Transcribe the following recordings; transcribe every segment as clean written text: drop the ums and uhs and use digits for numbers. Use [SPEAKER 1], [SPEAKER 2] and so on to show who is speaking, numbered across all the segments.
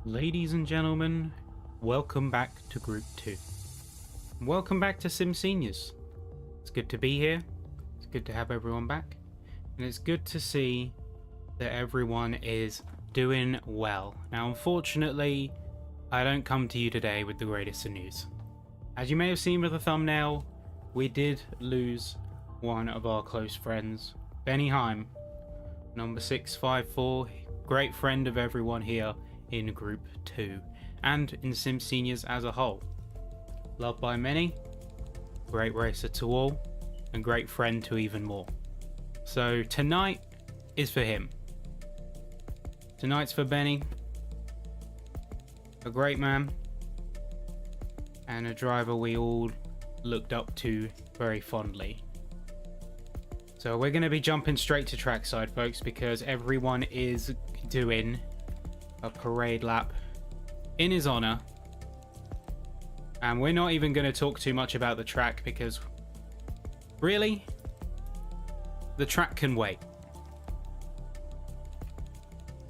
[SPEAKER 1] Ladies and gentlemen, welcome back to Group 2. Welcome back to SIMseniors. It's good to be here. It's good to have everyone back. And it's good to see that everyone is doing well. Now, unfortunately, I don't come to you today with the greatest of news. As you may have seen with the thumbnail, we did lose one of our close friends, Benny Heim, number 654, great friend of everyone here in Group 2 and in SimSeniors as a whole. Loved by many, great racer to all, and great friend to even more. So tonight is for him. Tonight's for Benny, a great man and a driver we all looked up to very fondly. So we're going to be jumping straight to trackside, folks, because everyone is doing a parade lap in his honor, and we're not even going to talk too much about the track because really the track can wait,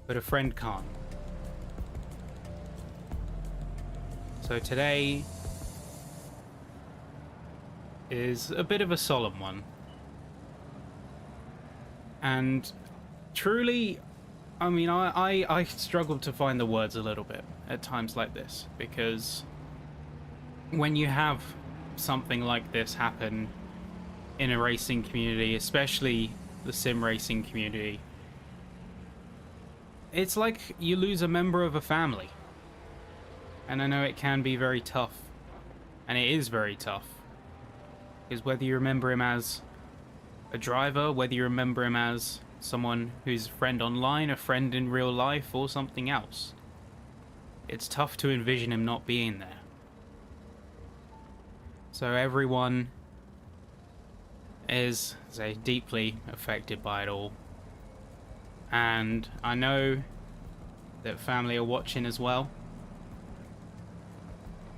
[SPEAKER 1] but a friend can't. So today is a bit of a solemn one, and truly, I mean, I struggle to find the words a little bit at times like this, because when you have something like this happen in a racing community, especially the sim racing community, it's like you lose a member of a family. And I know it can be very tough, and it is very tough, because whether you remember him as a driver, whether you remember him as someone who's a friend online, a friend in real life, or something else, it's tough to envision him not being there. So everyone is, say, deeply affected by it all. And I know that family are watching as well.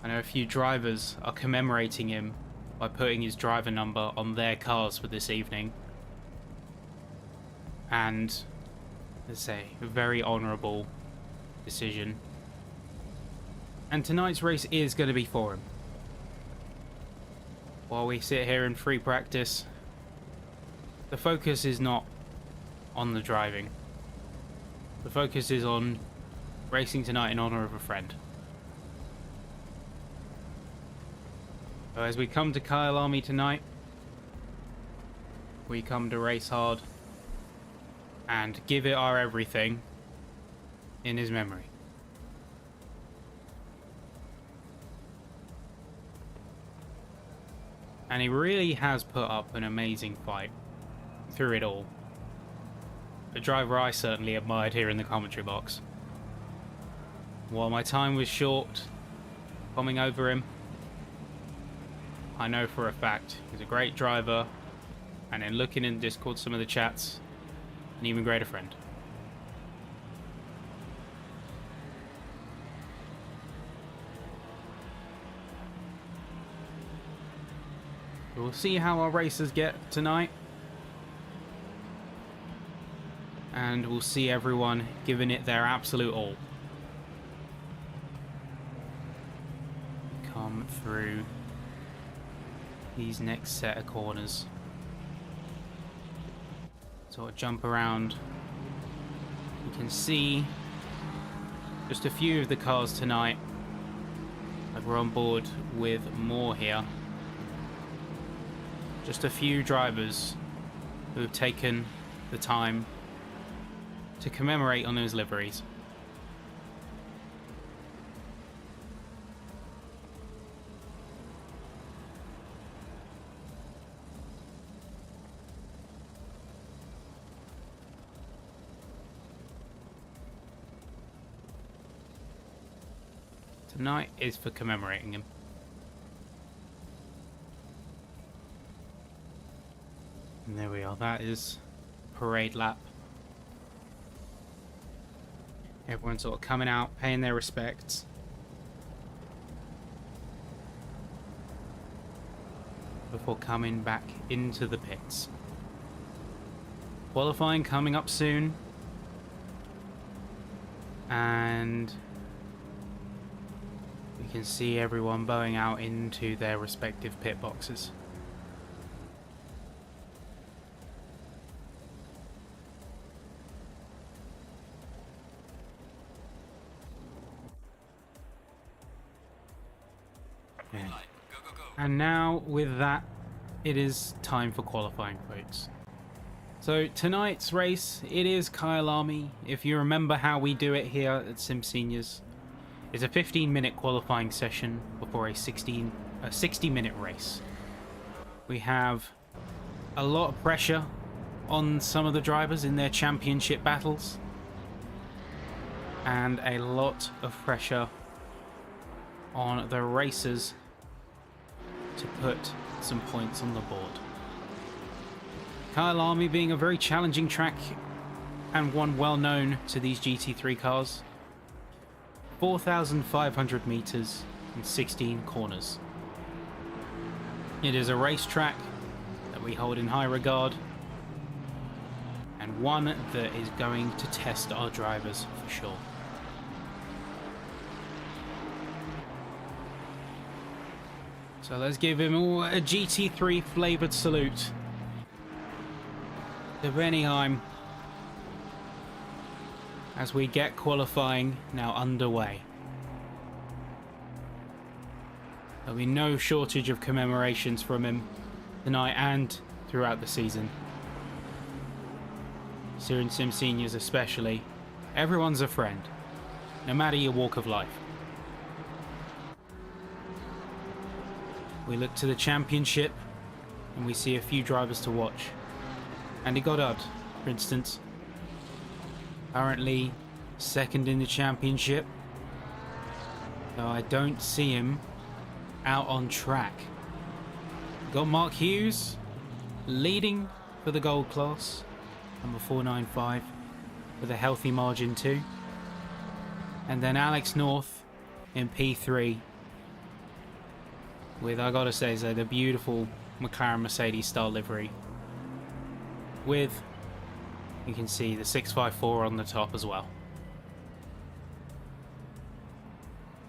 [SPEAKER 1] I know a few drivers are commemorating him by putting his driver number on their cars for this evening. And it's a very honourable decision. And tonight's race is going to be for him. While we sit here in free practice, the focus is not on the driving. The focus is on racing tonight in honour of a friend. So as we come to Kyalami tonight, we come to race hard and give it our everything in his memory. And he really has put up an amazing fight through it all. A driver I certainly admired here in the commentary box. While my time was short coming over him, I know for a fact he's a great driver, and in looking in Discord, some of the chats, an even greater friend. We'll see how our racers get tonight, and we'll see everyone giving it their absolute all. Come through these next set of corners. Sort of jump around. You can see just a few of the cars tonight. Like we're on board with more here. Just a few drivers who have taken the time to commemorate on those liveries. Tonight is for commemorating him. And there we are, that is parade lap. Everyone's sort of coming out, paying their respects. Before coming back into the pits. Qualifying coming up soon. And can see everyone bowing out into their respective pit boxes. Yeah. And now with that, it is time for qualifying votes. So tonight's race, it is Kyalami. If you remember how we do it here at SimSeniors, it's a 15-minute qualifying session before a 60-minute race. We have a lot of pressure on some of the drivers in their championship battles, and a lot of pressure on the racers to put some points on the board. Kyalami being a very challenging track and one well known to these GT3 cars. 4,500 meters and 16 corners. It is a racetrack that we hold in high regard, and one that is going to test our drivers for sure. So let's give him all a GT3 flavoured salute to Heim as we get qualifying now underway. There'll be no shortage of commemorations from him tonight and throughout the season. Here in SimSeniors especially, everyone's a friend, no matter your walk of life. We look to the championship and we see a few drivers to watch. Andy Goddard, for instance, currently second in the championship, though I don't see him out on track. Got Mark Hughes leading for the gold class, number 495, with a healthy margin too. And then Alex North in P3 with, I gotta say, so the beautiful McLaren Mercedes style livery with, you can see, the 654 on the top as well.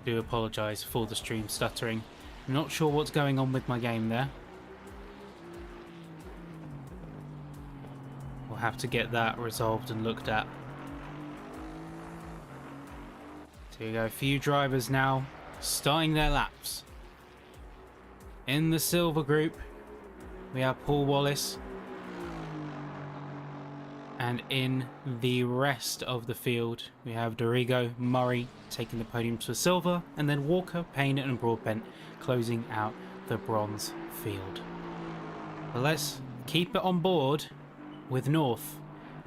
[SPEAKER 1] Do apologise for the stream stuttering. I'm not sure what's going on with my game there. We'll have to get that resolved and looked at. So you go, a few drivers now starting their laps. In the silver group, we have Paul Wallace. And in the rest of the field, we have Dorigo, Murray taking the podium to silver, and then Walker, Payne and Broadbent closing out the bronze field. But let's keep it on board with North,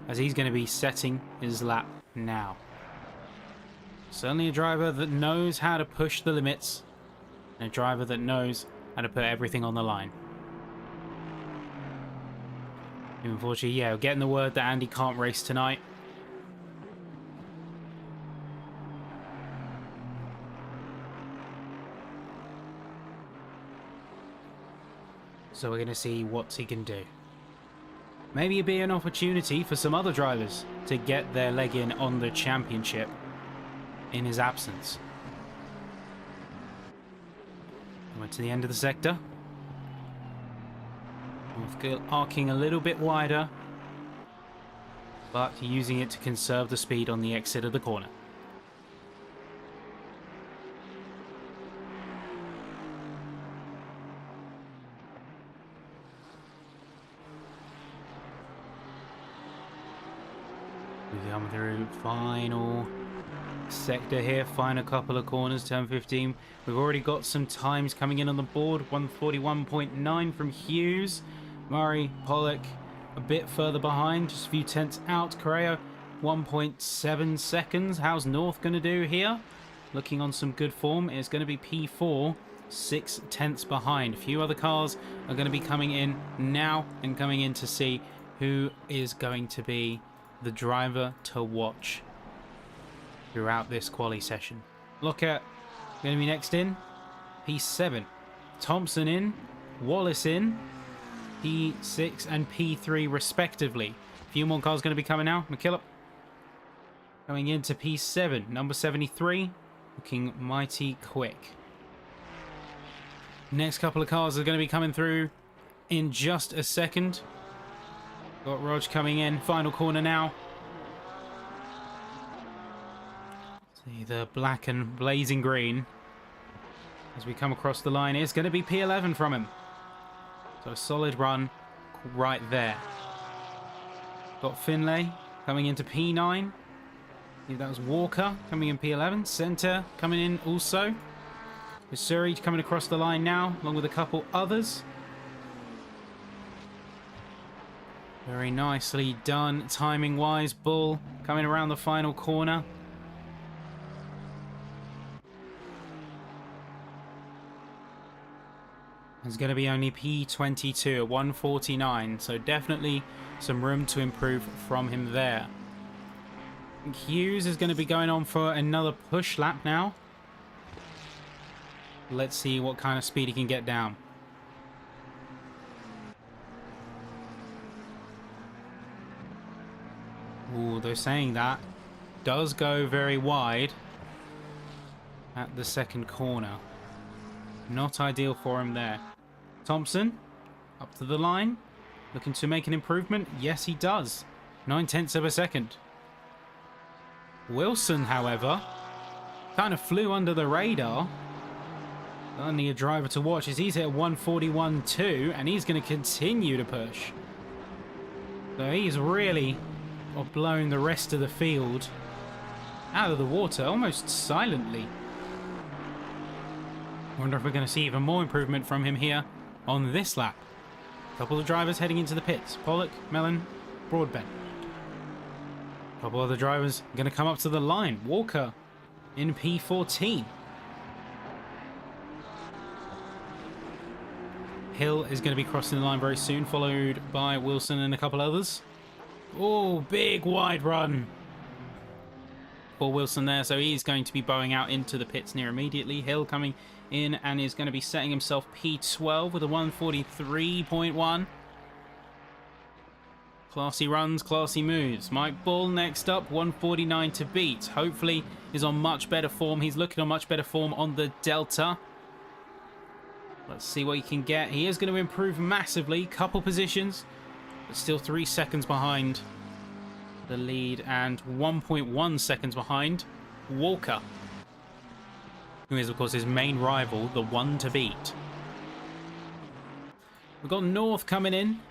[SPEAKER 1] as he's going to be setting his lap now. Certainly a driver that knows how to push the limits, and a driver that knows how to put everything on the line. Unfortunately, yeah, we're getting the word that Andy can't race tonight. So we're going to see what he can do. Maybe it'd be an opportunity for some other drivers to get their leg in on the championship in his absence. Went to the end of the sector. Arcing a little bit wider, but using it to conserve the speed on the exit of the corner. We come through final sector here, final couple of corners, turn 15. We've already got some times coming in on the board. 141.9 from Hughes. Murray, Pollock a bit further behind, just a few tenths out. Correa 1.7 seconds. How's North going to do here? Looking on some good form. It's going to be P4, 6 tenths behind. A few other cars are going to be coming in now and coming in to see who is going to be the driver to watch throughout this quali session. Look at, going to be next in, P7. Thompson in, Wallace in, P6 and P3 respectively. A few more cars going to be coming now. McKillop going into P7. Number 73, looking mighty quick. Next couple of cars are going to be coming through in just a second. Got Rog coming in. Final corner now. See the black and blazing green as we come across the line. It's going to be P11 from him. So a solid run right there. Got Finlay coming into P9. I think that was Walker coming in P11. Centre coming in also. Missouri coming across the line now, along with a couple others. Very nicely done timing-wise. Bull coming around the final corner. There's going to be only P22 at 149, so definitely some room to improve from him there. Hughes is going to be going on for another push lap now. Let's see what kind of speed he can get down. Ooh, they're saying that does go very wide at the second corner. Not ideal for him there. Thompson up to the line, looking to make an improvement. Yes, he does. 9/10 of a second. Wilson, however, kind of flew under the radar. Only a driver to watch as he's hit 141.2, and he's going to continue to push. So he's really blown the rest of the field out of the water almost silently. Wonder if we're going to see even more improvement from him here on this lap. A couple of drivers heading into the pits. Pollock, Mellon, Broadbent. A couple other drivers going to come up to the line. Walker in P14. Hill is going to be crossing the line very soon, followed by Wilson and a couple others. Oh, big wide run for Wilson there, so he's going to be bowing out into the pits near immediately. Hill coming in and is going to be setting himself P12 with a 143.1. Classy runs, classy moves. Mike Bull next up, 149 to beat. Hopefully is on much better form. He's looking on much better form on the Delta. Let's see what he can get. He is going to improve massively. Couple positions, but still 3 seconds behind the lead and 1.1 seconds behind Walker, who is, of course, his main rival, the one to beat. We've got North coming in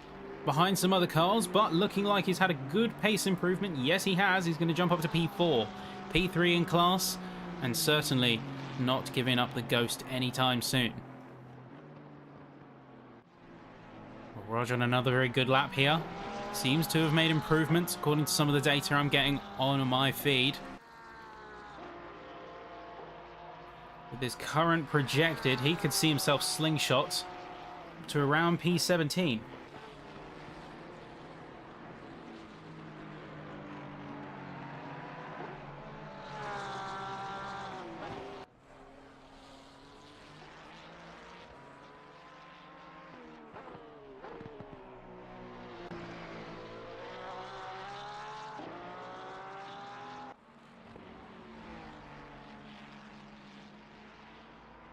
[SPEAKER 1] behind some other cars, but looking like he's had a good pace improvement. Yes, he has. He's going to jump up to P4. P3 in class, and certainly not giving up the ghost anytime soon. Roger on another very good lap here. Seems to have made improvements according to some of the data I'm getting on my feed. With his current projected, he could see himself slingshot to around P17.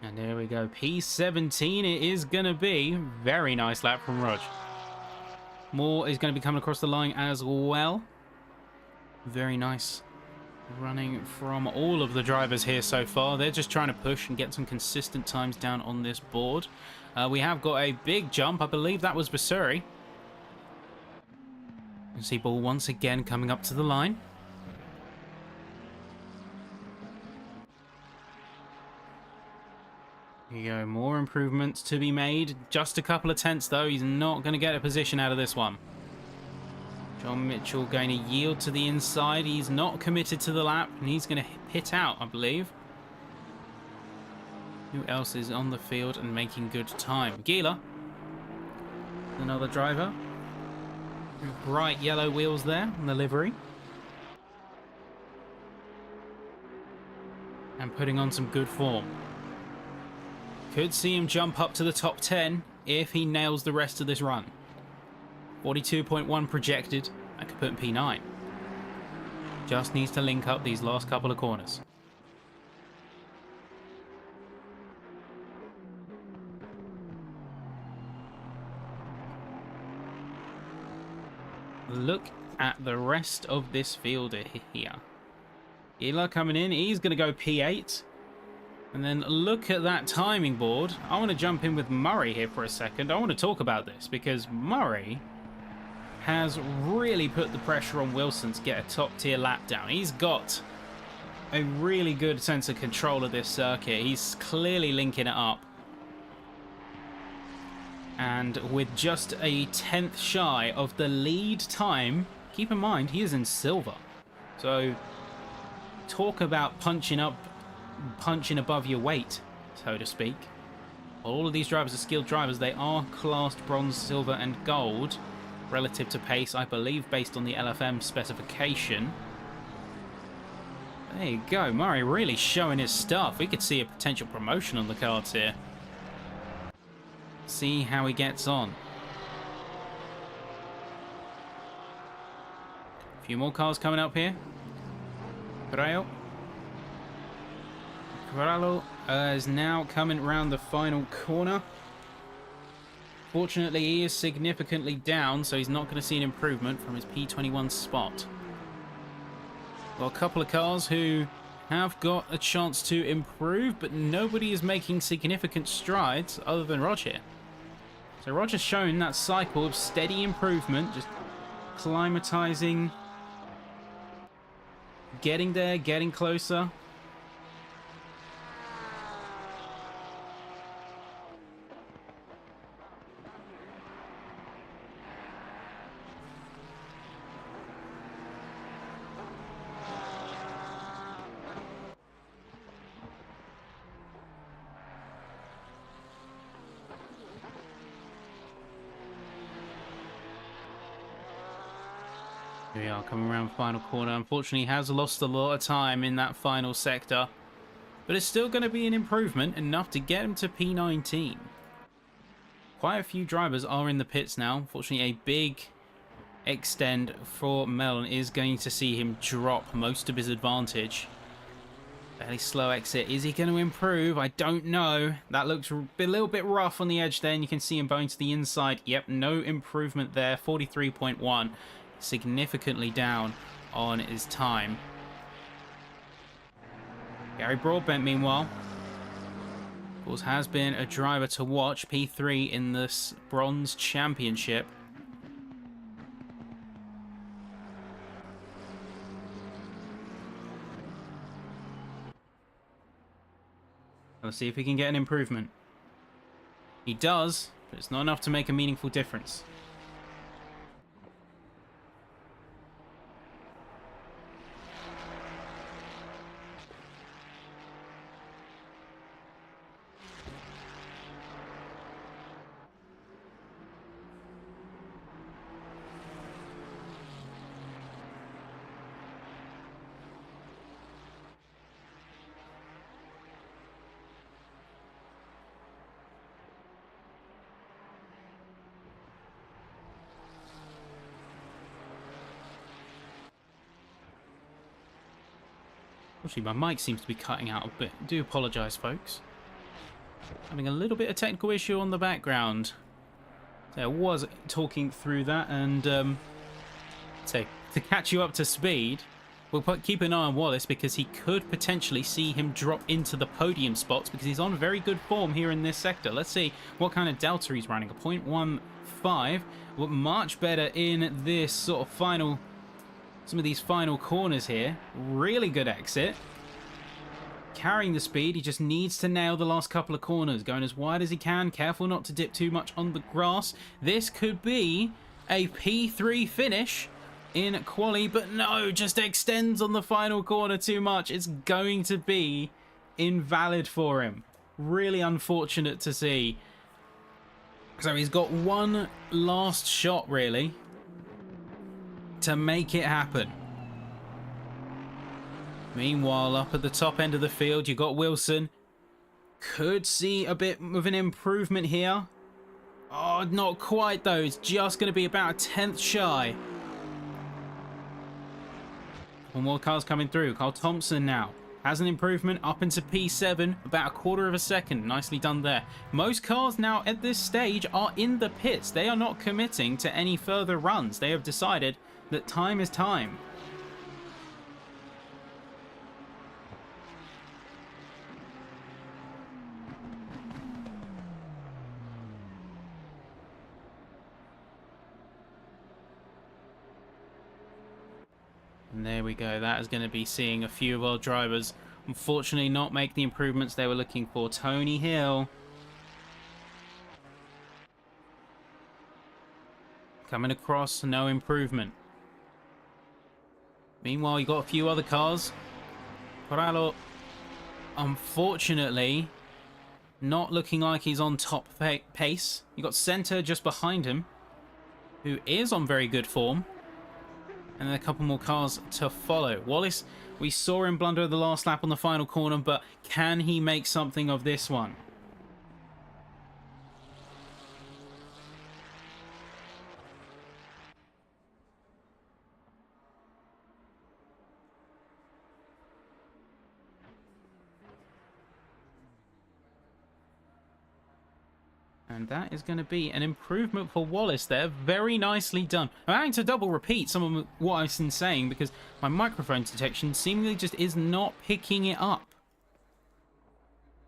[SPEAKER 1] And there we go, P17 it is going to be. Very nice lap from Rog. Moore is going to be coming across the line as well. Very nice running from all of the drivers here so far. They're just trying to push and get some consistent times down on this board. We have got a big jump. I believe that was Vasuri. You see Ball once again coming up to the line. Here you go, more improvements to be made. Just a couple of tenths though. He's not going to get a position out of this one. John Mitchell going to yield to the inside. He's not committed to the lap, and he's going to pit out, I believe. Who else is on the field and making good time? Gila, another driver. Bright yellow wheels there on the livery. And putting on some good form. Could see him jump up to the top 10 if he nails the rest of this run. 42.1 projected. I could put him P9. Just needs to link up these last couple of corners. look at the rest of this field here. Ela coming in, he's going to go P8. And then look at that timing board. I want to jump in with Murray here for a second. I want to talk about this because Murray has really put the pressure on Wilson to get a top tier lap down. He's got a really good sense of control of this circuit. He's clearly linking it up. And with just a 10th shy of the lead time, keep in mind he is in silver. So talk about punching above your weight, so to speak. All of these drivers are skilled drivers. They are classed bronze, silver and gold relative to pace, I believe, based on the LFM specification. There you go, Murray really showing his stuff. We could see a potential promotion on the cards here. See how he gets on. A few more cars coming up here. Corralo is now coming around the final corner. Fortunately, he is significantly down, so he's not going to see an improvement from his P21 spot. Well, a couple of cars who have got a chance to improve, but nobody is making significant strides other than Roger. So Roger's shown that cycle of steady improvement, just climatizing, getting there, getting closer. Here we are coming around the final corner. Unfortunately, he has lost a lot of time in that final sector. But it's still going to be an improvement, enough to get him to P19. Quite a few drivers are in the pits now. Unfortunately, a big extend for Melon is going to see him drop most of his advantage. Fairly slow exit. Is he going to improve? I don't know. That looks a little bit rough on the edge there, and you can see him going to the inside. Yep, no improvement there. 43.1. Significantly down on his time. Gary Broadbent, meanwhile, of course, has been a driver to watch. P3 in this Bronze Championship. Let's see if he can get an improvement. He does, but it's not enough to make a meaningful difference. Actually, my mic seems to be cutting out a bit. I do apologise, folks. Having a little bit of technical issue on the background. So I was talking through that, and so to catch you up to speed, we'll keep an eye on Wallace because he could potentially see him drop into the podium spots because he's on very good form here in this sector. Let's see what kind of delta he's running. A 0.15, but much better in this sort of final. Some of these final corners here. Really good exit. Carrying the speed. He just needs to nail the last couple of corners. Going as wide as he can. Careful not to dip too much on the grass. This could be a P3 finish in quali. But no, just extends on the final corner too much. It's going to be invalid for him. Really unfortunate to see. So he's got one last shot, really, to make it happen. Meanwhile, up at the top end of the field, you got Wilson. Could see a bit of an improvement here. Oh, not quite though. It's just going to be about a 10th shy. One more car's coming through. Carl Thompson now has an improvement up into P7, about a quarter of a second. Nicely done there. Most cars now at this stage are in the pits. They are not committing to any further runs. They have decided that time is time. And there we go. That is going to be seeing a few of our drivers unfortunately not make the improvements they were looking for. Tony Hill coming across, no improvement. Meanwhile, you got a few other cars. Corralo, unfortunately, not looking like he's on top pace. You got Center just behind him, who is on very good form. And then a couple more cars to follow. Wallace, we saw him blunder the last lap on the final corner, but can he make something of this one? And that is going to be an improvement for Wallace there. Very nicely done. I'm having to double repeat some of what I've been saying because my microphone detection seemingly just is not picking it up.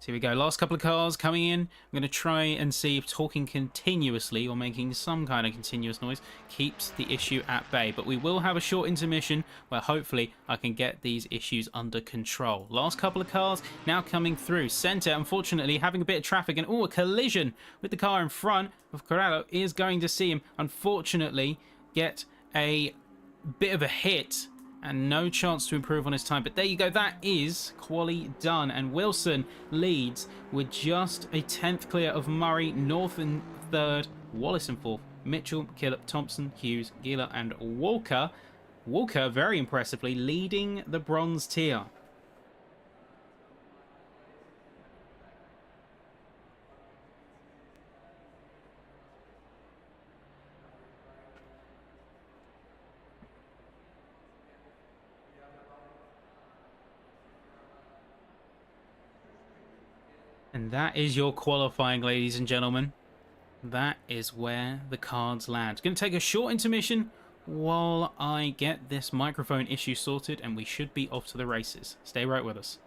[SPEAKER 1] So here we go. Last couple of cars coming in. I'm going to try and see if talking continuously or making some kind of continuous noise keeps the issue at bay. But we will have a short intermission where hopefully I can get these issues under control. Last couple of cars now coming through. Center, unfortunately, having a bit of traffic and a collision with the car in front of Corralo is going to see him, unfortunately, get a bit of a hit and no chance to improve on his time. But there you go, that is quali done. And Wilson leads with just a 10th clear of Murray, North in third, Wallace in fourth, Mitchell, Killip, Thompson, Hughes, Gila and Walker. Walker, very impressively, leading the bronze tier. And that is your qualifying, ladies and gentlemen. That is where the cards land. Going to take a short intermission while I get this microphone issue sorted, and we should be off to the races. Stay right with us.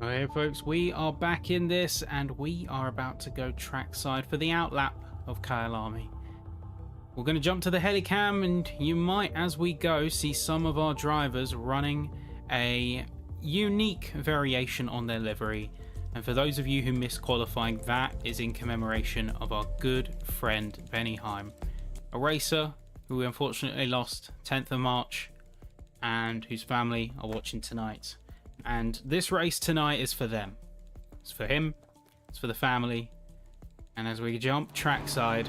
[SPEAKER 1] Okay, folks, we are back in this, and we are about to go trackside for the outlap of Kyalami. We're going to jump to the helicam, and you might, as we go, see some of our drivers running a unique variation on their livery. And for those of you who missed qualifying, that is in commemoration of our good friend Benny Heim, a racer who we unfortunately lost 10th of March and whose family are watching tonight. And this race tonight is for them. It's for him, it's for the family. And as we jump trackside,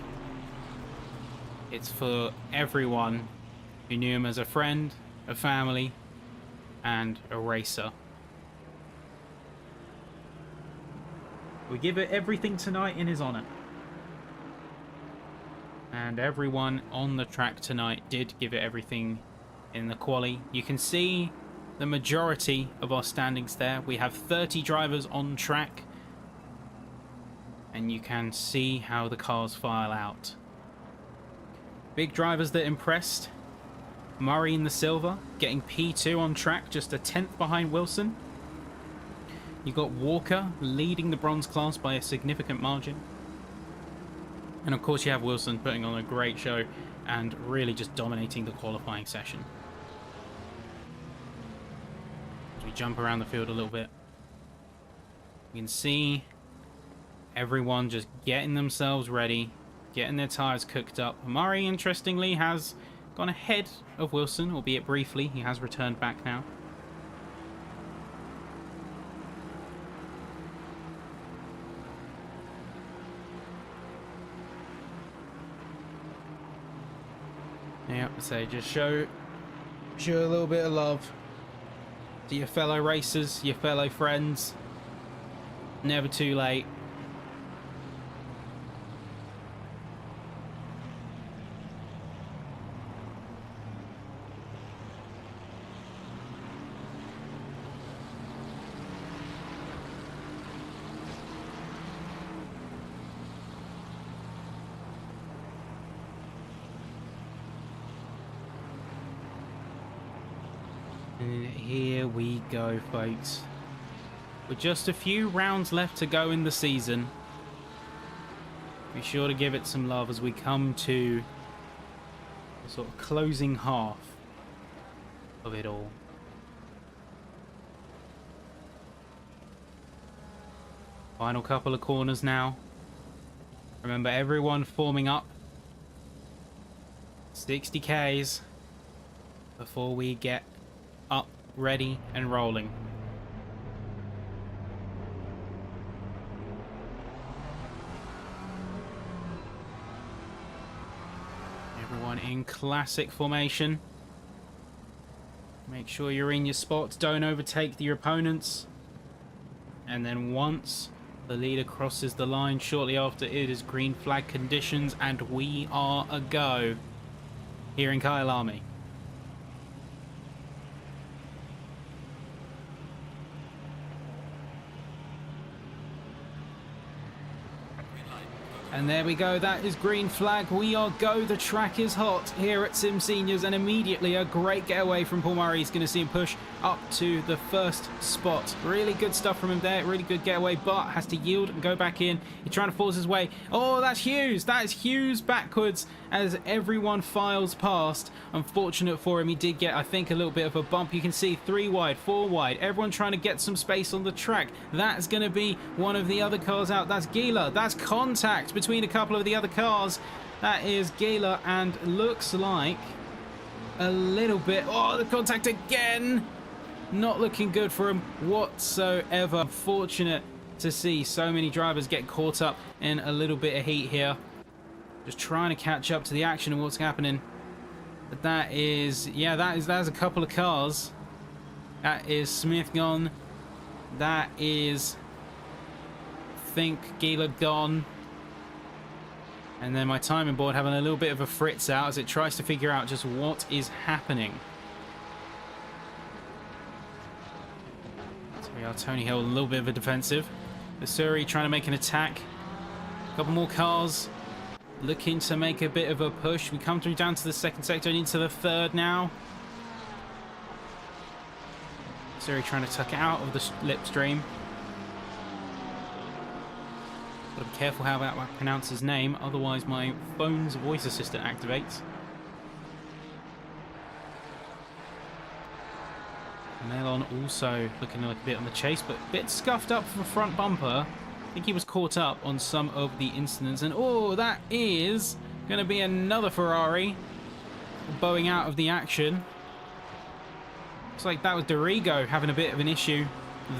[SPEAKER 1] it's for everyone who knew him as a friend, a family, and a racer. We give it everything tonight in his honor. And everyone on the track tonight did give it everything in the quali. You can see the majority of our standings there. We have 30 drivers on track. And you can see how the cars file out. Big drivers that impressed. Murray in the silver, getting P2 on track, just a 10th behind Wilson. You got Walker leading the bronze class by a significant margin. And of course you have Wilson putting on a great show and really just dominating the qualifying session. As we jump around the field a little bit, you can see everyone just getting themselves ready, getting their tyres cooked up. Murray, interestingly, has gone ahead of Wilson, albeit briefly. He has returned back now. Yep, so just show a little bit of love to your fellow racers, your fellow friends. Never too late. And here we go, folks. With just a few rounds left to go in the season, be sure to give it some love as we come to the sort of closing half of it all. Final couple of corners now. Remember, everyone forming up. 60 Ks before we get up, ready, and rolling. Everyone in classic formation. Make sure you're in your spots, don't overtake your opponents. And then once the leader crosses the line, shortly after, it is green flag conditions, and we are a go here in Kyalami. And there we go, that is green flag. We are go. The track is hot here at SIMseniors, and immediately a great getaway from Paul Murray. He's going to see him push up to the first spot. Really good stuff from him there, really good getaway, but has to yield and go back in. He's trying to force his way. Oh, that's Hughes. That is Hughes backwards as everyone files past. Unfortunate for him, he did get, I think, a little bit of a bump. You can see 3 wide, 4 wide. Everyone trying to get some space on the track. That's going to be one of the other cars out. That's Gila. That's contact between a couple of the other cars. That is Gila, and looks like a little bit... Oh, the contact again! Not looking good for him whatsoever. Unfortunate to see so many drivers get caught up in a little bit of heat here. Just trying to catch up to the action and what's happening. But that is... Yeah, that's a couple of cars. That is Smith gone. That is... I think Gila gone. And then my timing board having a little bit of a fritz out as it tries to figure out just what is happening. So we are Tony Hill, a little bit of a defensive. Missouri trying to make an attack. A couple more cars looking to make a bit of a push. We come through down to the second sector and into the third now. Missouri trying to tuck it out of the slipstream. Gotta be careful how I pronounce his name, otherwise my phone's voice assistant activates. Melon also looking like a bit on the chase, but a bit scuffed up from front bumper. I think he was caught up on some of the incidents. And oh, that is going to be another Ferrari bowing out of the action. Looks like that was Dorigo having a bit of an issue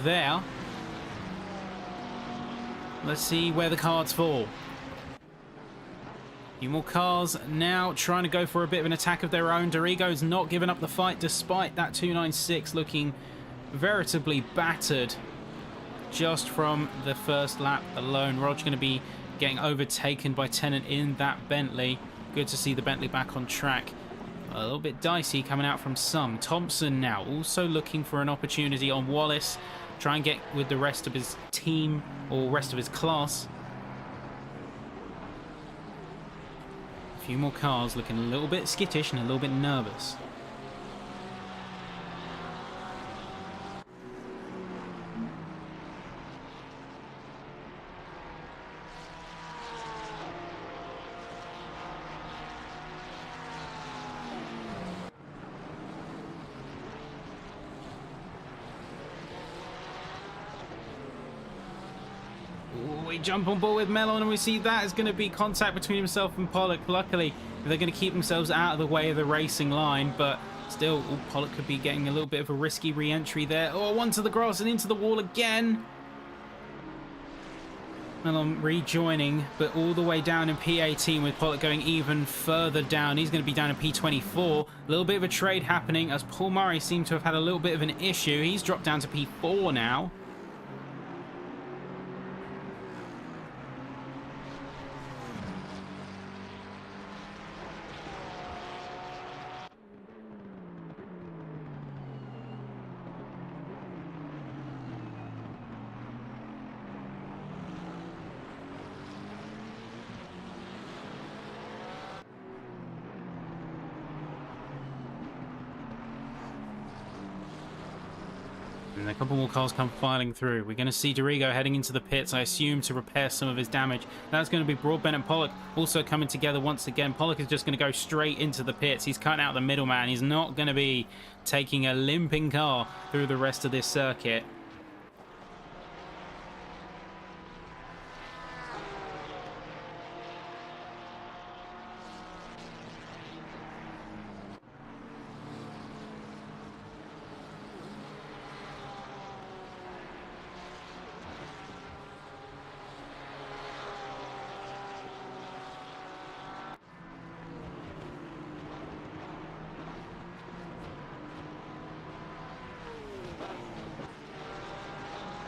[SPEAKER 1] there. Let's see where the cards fall. A few more cars now trying to go for a bit of an attack of their own. Dorigo's not giving up the fight despite that 296 looking veritably battered just from the first lap alone. Rod's going to be getting overtaken by Tennant in that Bentley. Good to see the Bentley back on track. A little bit dicey coming out from some. Thompson now also looking for an opportunity on Wallace. Try and get with the rest of his team or rest of his class. A few more cars looking a little bit skittish and a little bit nervous. We jump on board with Melon and we see that is going to be contact between himself and Pollock. Luckily, they're going to keep themselves out of the way of the racing line, but still, Pollock could be getting a little bit of a risky re-entry there. Oh, one to the grass and into the wall again. Melon rejoining, but all the way down in P18 with Pollock going even further down. He's going to be down in P24. A little bit of a trade happening as Paul Murray seemed to have had a little bit of an issue. He's dropped down to P4 now. And a couple more cars come filing through. We're going to see Dorigo heading into the pits, I assume, to repair some of his damage. That's going to be Broadbent and Pollock also coming together once again. Pollock is just going to go straight into the pits. He's cutting out the middleman. He's not going to be taking a limping car through the rest of this circuit.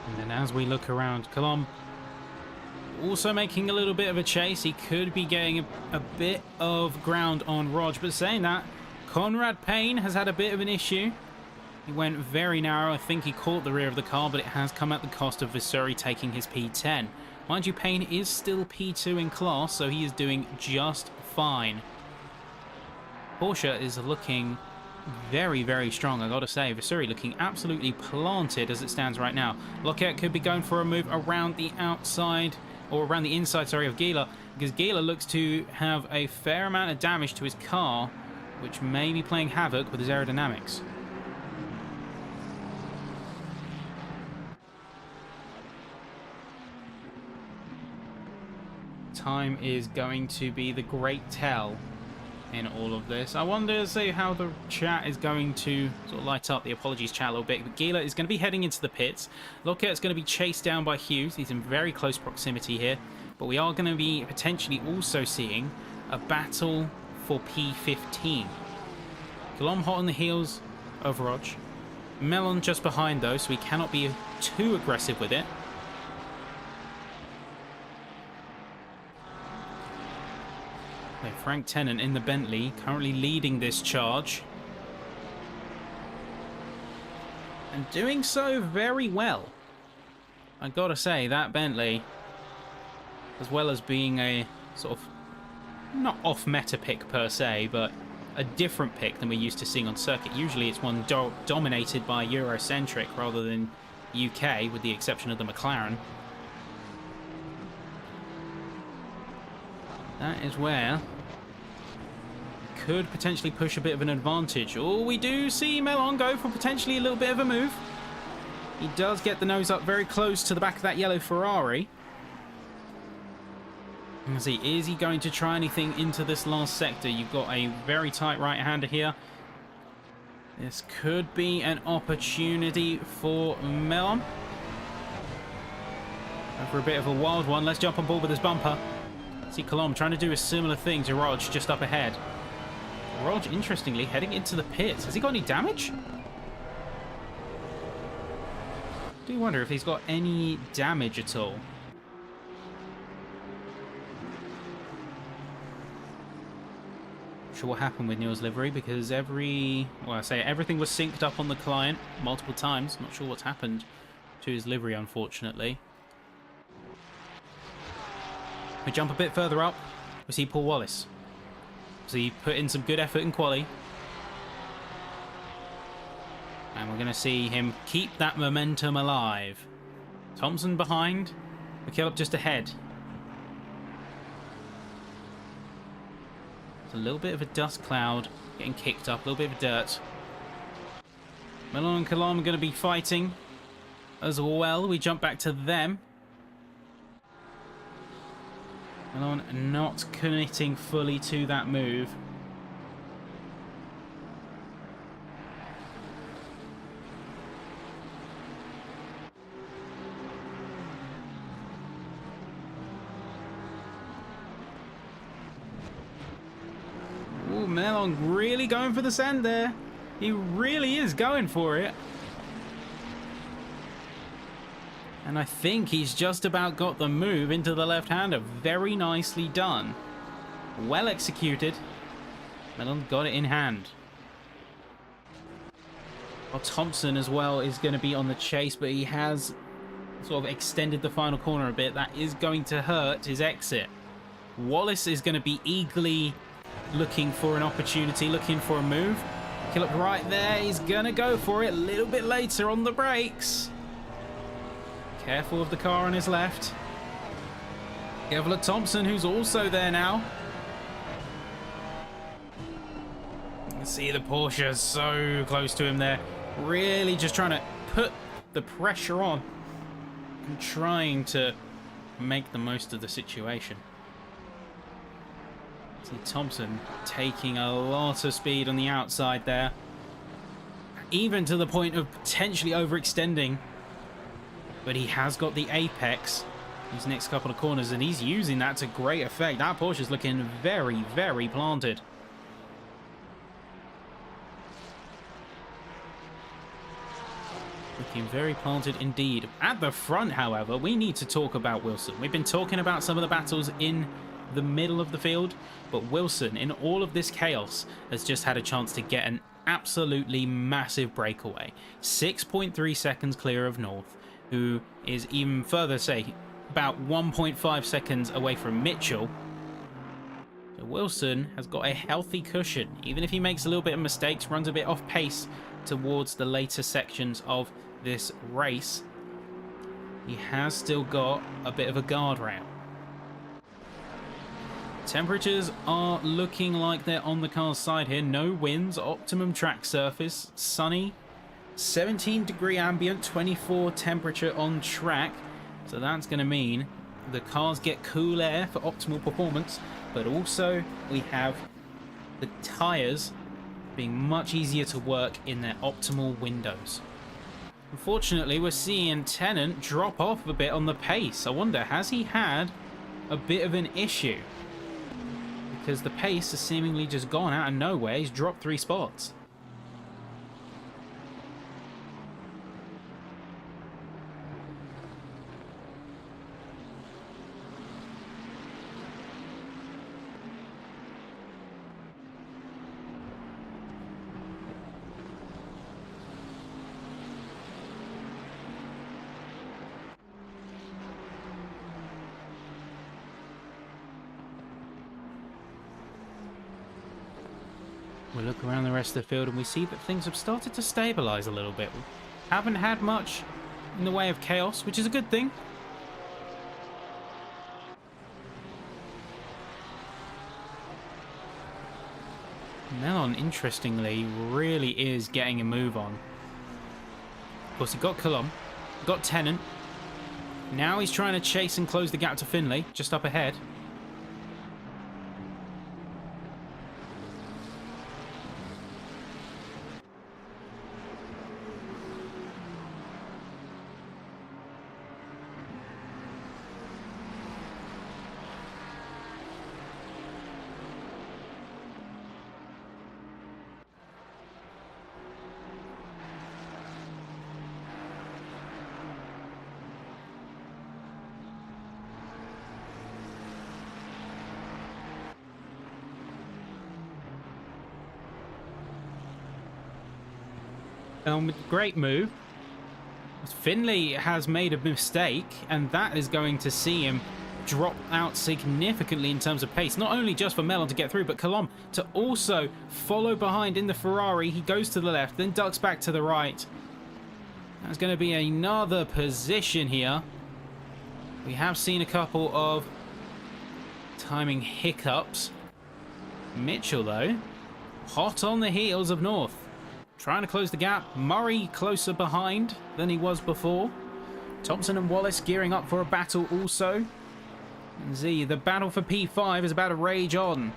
[SPEAKER 1] And then as we look around, Kyalami also making a little bit of a chase. He could be getting a bit of ground on Rog. But saying that, Conrad Payne has had a bit of an issue. He went very narrow. I think he caught the rear of the car, but it has come at the cost of Visuri taking his P10. Mind you, Payne is still P2 in class, so he is doing just fine. Porsche is looking very, very strong, I gotta say. Visuri looking absolutely planted as it stands right now. Lockett could be going for a move around the outside, or around the inside, sorry, of Gila, because Gila looks to have a fair amount of damage to his car, which may be playing havoc with his aerodynamics. Time is going to be the great tell in all of this. I wonder to see how the chat is going to sort of light up the apologies chat a little bit. But Gila is going to be heading into the pits. Lockett's going to be chased down by Hughes. He's in very close proximity here. But we are going to be potentially also seeing a battle for P15. Kyalami hot on the heels of Rog. Melon just behind though, so he cannot be too aggressive with it. Frank Tennant in the Bentley, currently leading this charge. And doing so very well. I gotta say, that Bentley, as well as being a sort of, not off-meta pick per se, but a different pick than we're used to seeing on circuit. Usually it's one dominated by Eurocentric rather than UK, with the exception of the McLaren. That is where could potentially push a bit of an advantage. Oh, we do see Melon go for potentially a little bit of a move. He does get the nose up very close to the back of that yellow Ferrari. Let's see, is he going to try anything into this last sector? You've got a very tight right-hander here. This could be an opportunity for Melon. And for a bit of a wild one, let's jump on board with his bumper. See Kyalami trying to do a similar thing to Rog just up ahead. Rog, interestingly, heading into the pits. Has he got any damage? I do wonder if he's got any damage at all. Not sure what happened with Neil's livery, because everything was synced up on the client multiple times. Not sure what's happened to his livery, unfortunately. We jump a bit further up. We see Paul Wallace. So he put in some good effort in quali. And we're going to see him keep that momentum alive. Thompson behind. McKillop just ahead. It's a little bit of a dust cloud getting kicked up. A little bit of dirt. Melon and Kyalami are going to be fighting as well. We jump back to them. Melon not committing fully to that move. Ooh, Melon really going for the sand there. He really is going for it. And I think he's just about got the move into the left-hander. Very nicely done. Well executed. Melon got it in hand. Well, Thompson as well is going to be on the chase, but he has sort of extended the final corner a bit. That is going to hurt his exit. Wallace is going to be eagerly looking for an opportunity, looking for a move. Kill up right there. He's going to go for it a little bit later on the brakes. Careful of the car on his left. Careful of Thompson, who's also there now. You can see the Porsche so close to him there. Really just trying to put the pressure on and trying to make the most of the situation. See Thompson taking a lot of speed on the outside there. Even to the point of potentially overextending. But he has got the apex these next couple of corners, and he's using that to great effect. That Porsche's looking very, very planted. Looking very planted indeed. At the front, however, we need to talk about Wilson. We've been talking about some of the battles in the middle of the field, but Wilson, in all of this chaos, has just had a chance to get an absolutely massive breakaway. 6.3 seconds clear of North, who is even further, say, about 1.5 seconds away from Mitchell. So Wilson has got a healthy cushion. Even if he makes a little bit of mistakes, runs a bit off pace towards the later sections of this race, he has still got a bit of a guardrail. Temperatures are looking like they're on the car's side here. No winds, optimum track surface, sunny. 17-degree ambient, 24 temperature on track. So that's going to mean the cars get cool air for optimal performance, but also we have the tyres being much easier to work in their optimal windows. Unfortunately, we're seeing Tennant drop off a bit on the pace. I wonder, has he had a bit of an issue? Because the pace has seemingly just gone out of nowhere. He's dropped 3 spots. We look around the rest of the field and we see that things have started to stabilise a little bit. We haven't had much in the way of chaos, which is a good thing. Melon, interestingly, really is getting a move on. Of course, he got Kyalami, got Tennant. Now he's trying to chase and close the gap to Finlay, just up ahead. Great move. Finlay has made a mistake, and that is going to see him drop out significantly in terms of pace. Not only just for Melon to get through, but Kyalami to also follow behind in the Ferrari. He goes to the left, then ducks back to the right. That's going to be another position here. We have seen a couple of timing hiccups. Mitchell, though, hot on the heels of North. Trying to close the gap. Murray closer behind than he was before. Thompson and Wallace gearing up for a battle also. And Z, the battle for P5 is about to rage on.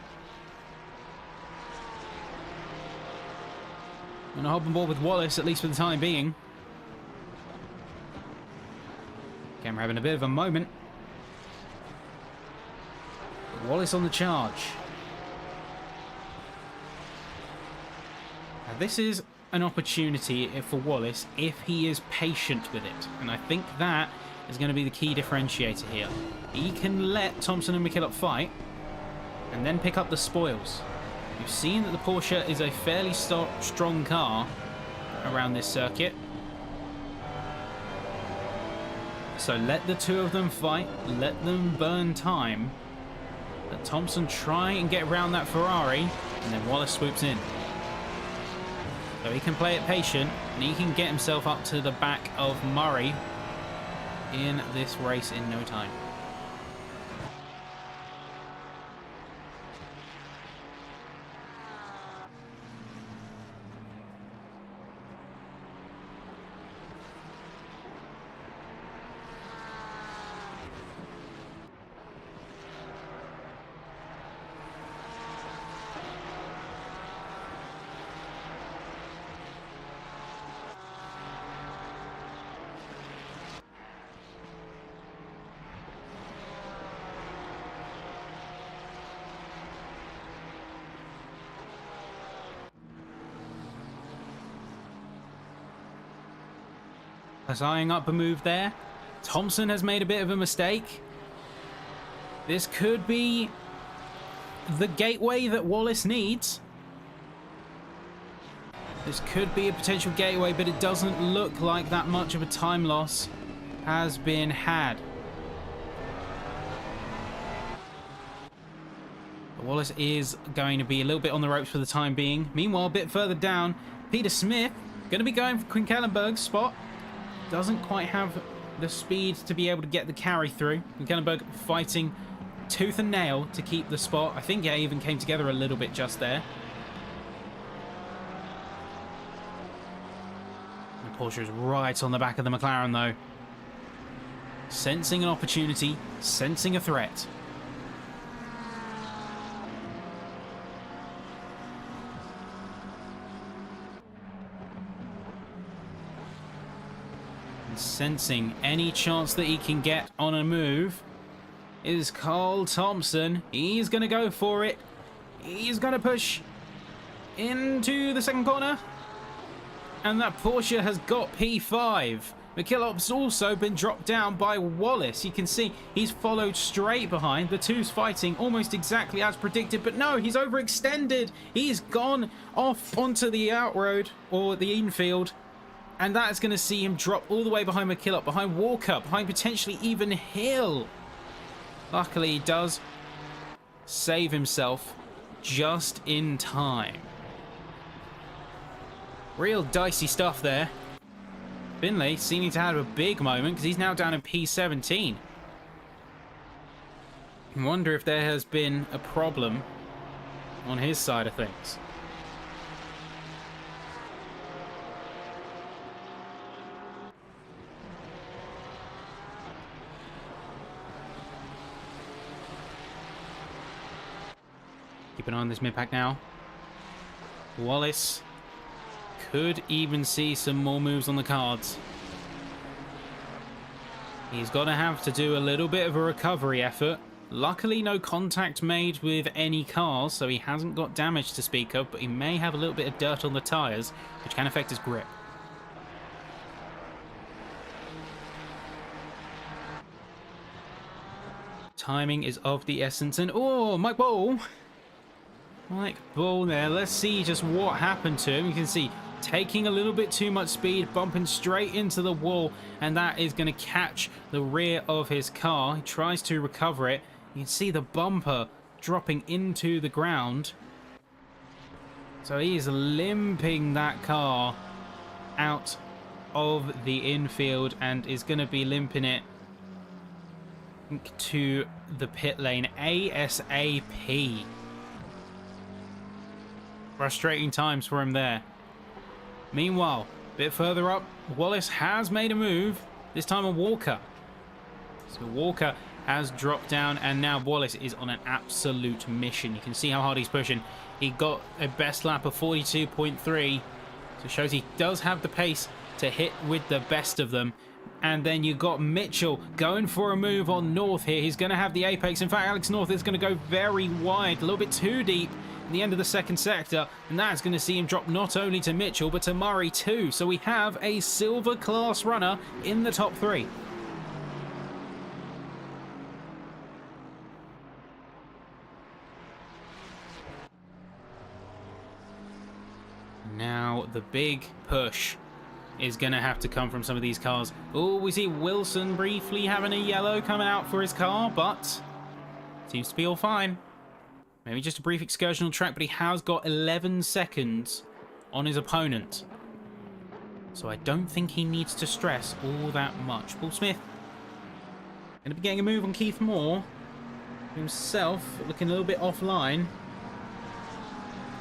[SPEAKER 1] I'm gonna hop on board with Wallace, at least for the time being. Again, we're having a bit of a moment. Wallace on the charge. Now, this is an opportunity for Wallace if he is patient with it. And I think that is going to be the key differentiator here. He can let Thompson and McKillop fight and then pick up the spoils. You've seen that the Porsche is a fairly strong car around this circuit. So let the two of them fight, let them burn time. Let Thompson try and get around that Ferrari, and then Wallace swoops in. So he can play it patient, and he can get himself up to the back of Murray in this race in no time. That's eyeing up a move there. Thompson has made a bit of a mistake. This could be the gateway that Wallace needs. This could be a potential gateway, but it doesn't look like that much of a time loss has been had. But Wallace is going to be a little bit on the ropes for the time being. Meanwhile, a bit further down, Peter Smith going to be going for Quinkellenberg's spot. Doesn't quite have the speed to be able to get the carry through. Quinkellenberg fighting tooth and nail to keep the spot. I think it even came together a little bit just there. The Porsche is right on the back of the McLaren though. Sensing an opportunity, sensing a threat. Sensing any chance that he can get on a move is Carl Thompson. He's going to go for it. He's going to push into the second corner. And that Porsche has got P5. McKillop's also been dropped down by Wallace. You can see he's followed straight behind. The two's fighting almost exactly as predicted. But no, he's overextended. He's gone off onto the outroad or the infield. And that is going to see him drop all the way behind McKillop, behind Walker, behind potentially even Hill. Luckily, he does save himself just in time. Real dicey stuff there. Finlay seeming to have a big moment because he's now down in P17. I wonder if there has been a problem on his side of things. Keep an eye on this mid-pack now. Wallace could even see some more moves on the cards. He's going to have to do a little bit of a recovery effort. Luckily, no contact made with any cars, so he hasn't got damage to speak of, but he may have a little bit of dirt on the tyres, which can affect his grip. Timing is of the essence, and oh, Mike Ball there. Let's see just what happened to him. You can see taking a little bit too much speed, bumping straight into the wall, and that is going to catch the rear of his car. He tries to recover it. You can see the bumper dropping into the ground. So he is limping that car out of the infield and is going to be limping it to the pit lane ASAP. Frustrating times for him there. Meanwhile, a bit further up, Wallace has made a move, this time on Walker. So Walker has dropped down, and now Wallace is on an absolute mission. You can see how hard he's pushing. He got a best lap of 42.3, so it shows he does have the pace to hit with the best of them. And then you got Mitchell going for a move on North here. He's going to have the apex. In fact, Alex North is going to go very wide, a little bit too deep in the end of the second sector, and that's going to see him drop not only to Mitchell but to Murray too. So we have a silver class runner in the top three. Now the big push is going to have to come from some of these cars. Oh, we see Wilson briefly having a yellow coming out for his car, but seems to be all fine. Maybe just a brief excursion on track, but he has got 11 seconds on his opponent. So I don't think he needs to stress all that much. Paul Smith going to be getting a move on Keith Moore. Himself looking a little bit offline.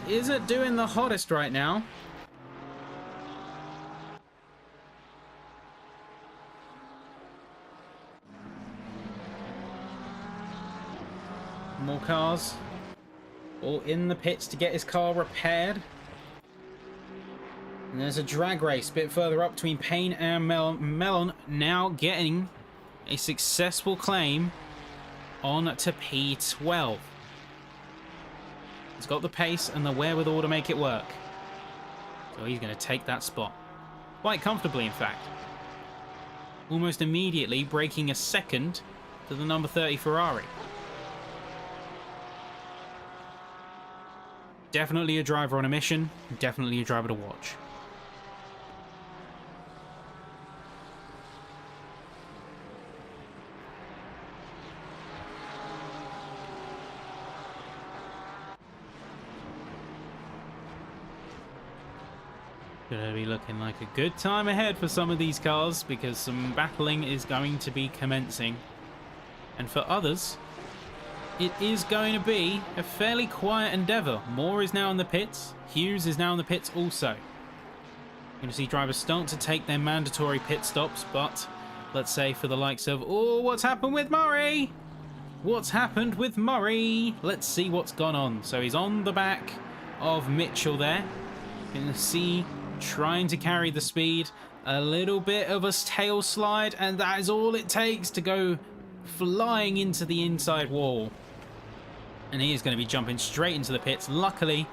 [SPEAKER 1] Isn't doing the hottest right now. More cars all in the pits to get his car repaired. And there's a drag race a bit further up between Payne and Mellon. Mellon now getting a successful claim on to P12. He's got the pace and the wherewithal to make it work. So he's going to take that spot. Quite comfortably, in fact. Almost immediately breaking a second to the number 30 Ferrari. Definitely a driver on a mission. Definitely a driver to watch. Gonna be looking like a good time ahead for some of these cars because some battling is going to be commencing. And for others, it is going to be a fairly quiet endeavour. Moore is now in the pits. Hughes is now in the pits also. You're going to see drivers start to take their mandatory pit stops, but let's say for the likes of... Oh, what's happened with Murray? What's happened with Murray? Let's see what's gone on. So he's on the back of Mitchell there. You can see trying to carry the speed. A little bit of a tail slide, and that is all it takes to go flying into the inside wall. And he is going to be jumping straight into the pits. Luckily,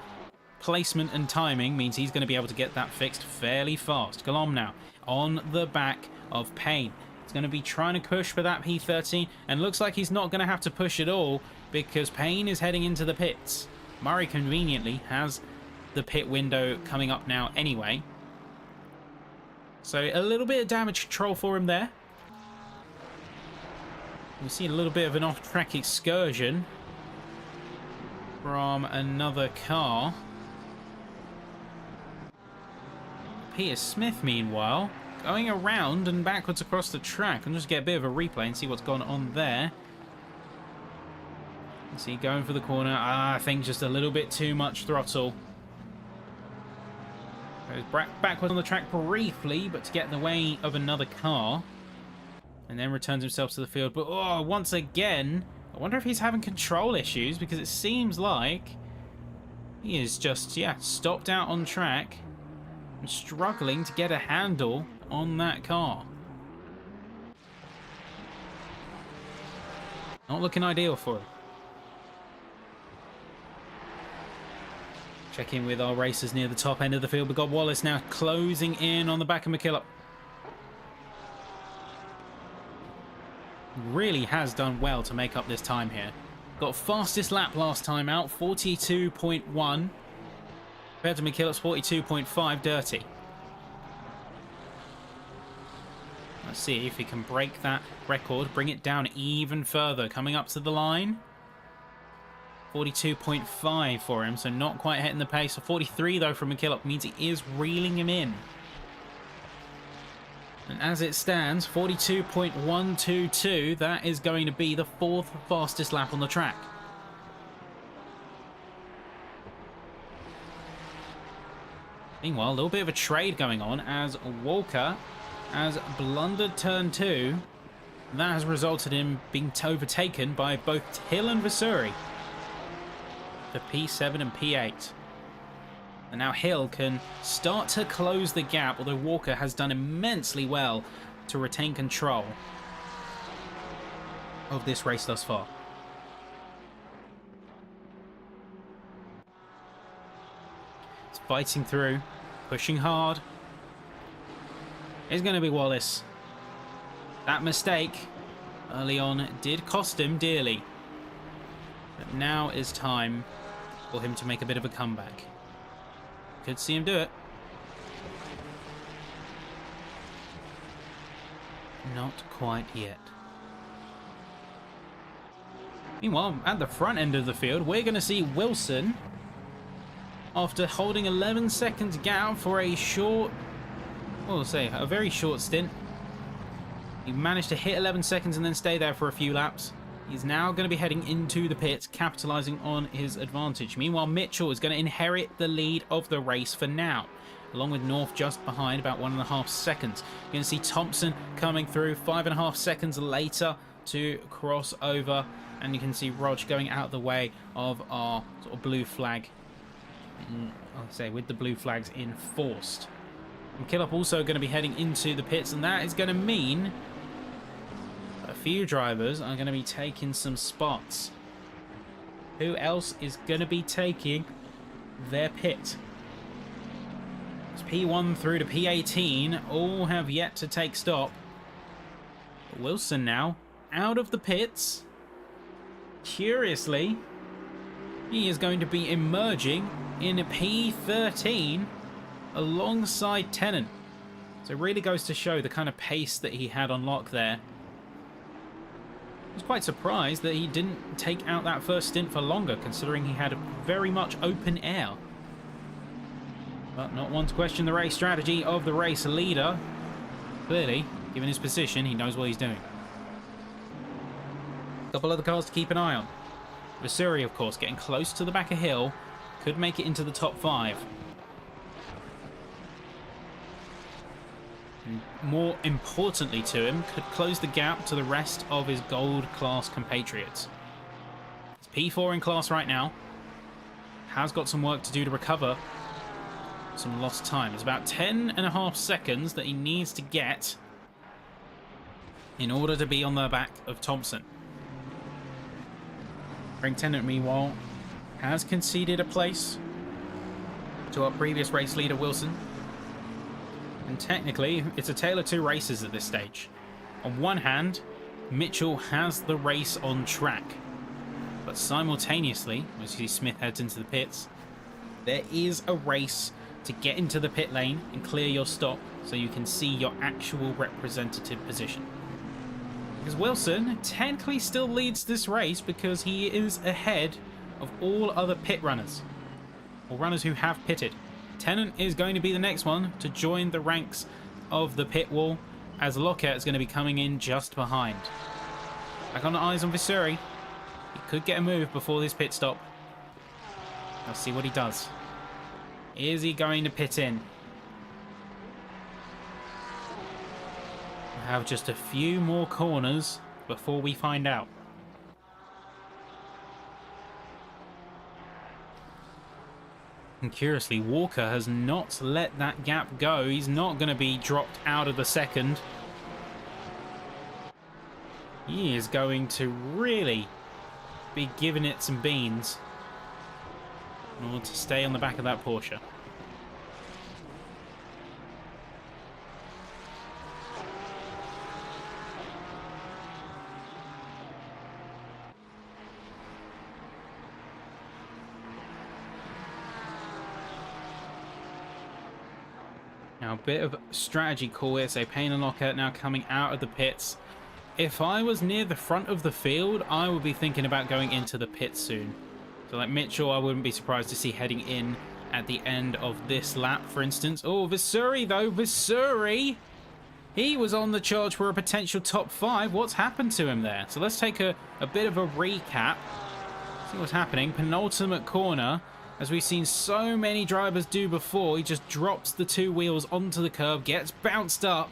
[SPEAKER 1] placement and timing means he's going to be able to get that fixed fairly fast. Kyalami now on the back of Payne. He's going to be trying to push for that P13, and looks like he's not going to have to push at all because Payne is heading into the pits. Murray conveniently has the pit window coming up now anyway. So a little bit of damage control for him there. We see a little bit of an off-track excursion from another car. Peter Smith, meanwhile, going around and backwards across the track. I'll just get a bit of a replay and see what's gone on there. See, going for the corner. I think just a little bit too much throttle. Goes backwards on the track briefly, but to get in the way of another car. And then returns himself to the field. But oh, once again, I wonder if he's having control issues, because it seems like He is just, yeah, stopped out on track and struggling to get a handle on that car. Not looking ideal for him. Check in with our racers near the top end of the field. We've got Wallace now closing in on the back of McKillop. Really has done well to make up this time here. Got fastest lap last time out, 42.1. Compared to McKillop's 42.5 dirty. Let's see if he can break that record, bring it down even further. Coming up to the line. 42.5 for him, so not quite hitting the pace. So 43 though from McKillop means he is reeling him in. And as it stands, 42.122, that is going to be the 4th fastest lap on the track. Meanwhile, a little bit of a trade going on as Walker has blundered turn 2. That has resulted in being overtaken by both Hill and Vasuri. The P7 and P8. And now Hill can start to close the gap, although Walker has done immensely well to retain control of this race thus far. It's fighting through, pushing hard. It's going to be Wallace. That mistake early on did cost him dearly. But now is time for him to make a bit of a comeback. Could see him do it. Not quite yet. Meanwhile, at the front end of the field, we're going to see Wilson, after holding 11 seconds gap for a short, well, we'll say a very short stint. He managed to hit 11 seconds and then stay there for a few laps. He's now going to be heading into the pits, capitalising on his advantage. Meanwhile, Mitchell is going to inherit the lead of the race for now, along with North just behind, about 1.5 seconds. You're going to see Thompson coming through 5.5 seconds later to cross over, and you can see Rog going out of the way of our sort of blue flag. I'll say with the blue flags enforced. McKillop also going to be heading into the pits, and that is going to mean a few drivers are going to be taking some spots. Who else is going to be taking their pit? It's P1 through to P18 all have yet to take stop. But Wilson now out of the pits. Curiously, he is going to be emerging in a P13 alongside Tennant. So it really goes to show the kind of pace that he had on lock there. I was quite surprised that he didn't take out that first stint for longer, considering he had very much open air. But not one to question the race strategy of the race leader. Clearly, given his position, he knows what he's doing. A couple other cars to keep an eye on. Vasuri, of course, getting close to the back of Hill, could make it into the top 5. And more importantly to him, could close the gap to the rest of his gold class compatriots. He's P4 in class right now. Has got some work to do to recover some lost time. It's about 10.5 seconds that he needs to get in order to be on the back of Thompson. Frank Tennant, meanwhile, has conceded a place to our previous race leader, Wilson. And technically, it's a tale of two races at this stage. On one hand, Mitchell has the race on track. But simultaneously, as you see Smith heads into the pits, there is a race to get into the pit lane and clear your stop so you can see your actual representative position. Because Wilson technically still leads this race because he is ahead of all other pit runners, or runners who have pitted. Tennant is going to be the next one to join the ranks of the pit wall, as Lockett is going to be coming in just behind. Back on the eyes on Vasuri. He could get a move before this pit stop. Let's see what he does. Is he going to pit in? We have just a few more corners before we find out. And curiously, Walker has not let that gap go. He's not going to be dropped out of the second. He is going to really be giving it some beans in order to stay on the back of that Porsche. Now, a bit of strategy call here. So, Payne and Lockhart now coming out of the pits. If I was near the front of the field, I would be thinking about going into the pits soon. So, like Mitchell, I wouldn't be surprised to see heading in at the end of this lap, for instance. Oh, Vissuri, though. Vissuri! He was on the charge for a potential top 5. What's happened to him there? So, let's take a bit of a recap. See what's happening. Penultimate corner. As we've seen so many drivers do before, he just drops the 2 wheels onto the curb, gets bounced up.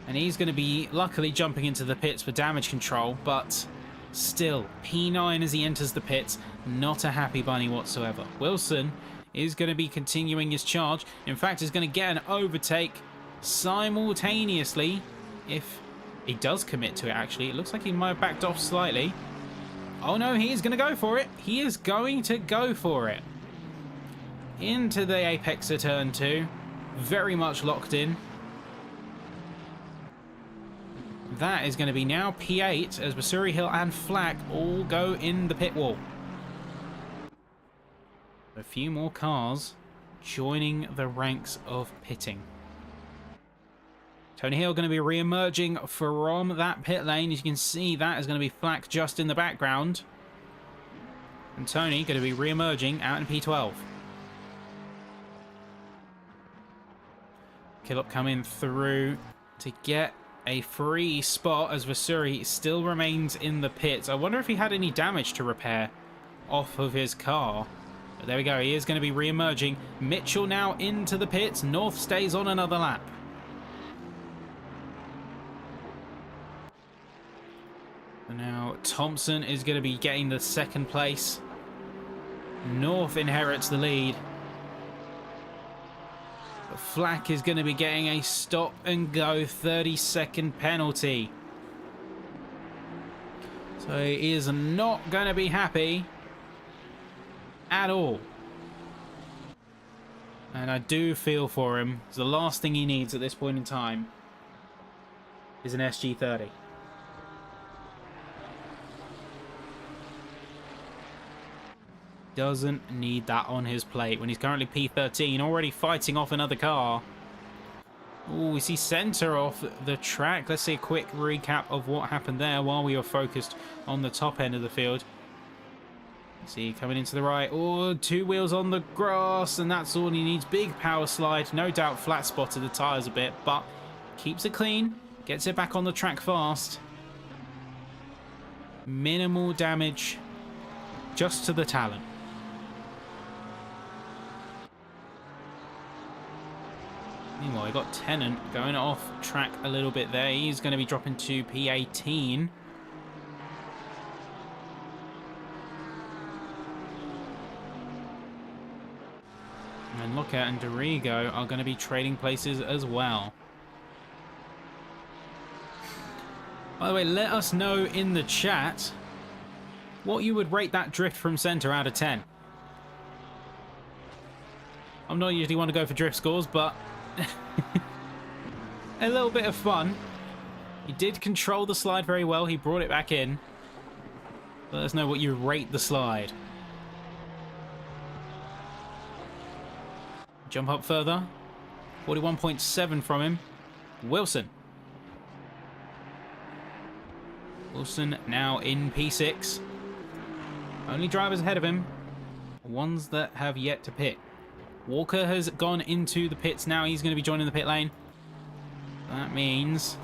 [SPEAKER 1] And he's going to be luckily jumping into the pits for damage control, but still, P9 as he enters the pits, not a happy bunny whatsoever. Wilson is going to be continuing his charge. In fact, he's going to get an overtake simultaneously. If he does commit to it, actually. It looks like he might have backed off slightly. Oh no, he is going to go for it. He is going to go for it. Into the apex of turn 2. Very much locked in. That is going to be now P8 as Vissuri, Hill and Flack all go in the pit wall. A few more cars joining the ranks of pitting. Tony Hill going to be re-emerging from that pit lane. As you can see, that is going to be Flack just in the background. And Tony going to be re-emerging out in P12. Killop coming through to get a free spot as Vissuri still remains in the pits. I wonder if he had any damage to repair off of his car. But there we go. He is going to be re-emerging. Mitchell now into the pits. North stays on another lap. Now, Thompson is going to be getting the second place. North inherits the lead. But Flack is going to be getting a stop and go 30-second penalty. So he is not going to be happy at all. And I do feel for him. The last thing he needs at this point in time is an SG30. Doesn't need that on his plate when he's currently P13, already fighting off another car. Oh, we see center off the track. Let's see a quick recap of what happened there while we were focused on the top end of the field. See, coming into the right. Oh, 2 wheels on the grass, and that's all he needs. Big power slide. No doubt flat spotted the tyres a bit, but keeps it clean. Gets it back on the track fast. Minimal damage just to the talent. Meanwhile, we got Tennant going off track a little bit there. He's going to be dropping to P18. And Lockhart and Dorigo are going to be trading places as well. By the way, let us know in the chat what you would rate that drift from center out of 10. I'm not usually one to go for drift scores, but a little bit of fun. He did control the slide very well. He brought it back in. Let us know what you rate the slide. Jump up further. 41.7 from him. Wilson. Wilson now in P6. Only drivers ahead of him. Ones that have yet to pit. Walker has gone into the pits now. He's going to be joining the pit lane. That means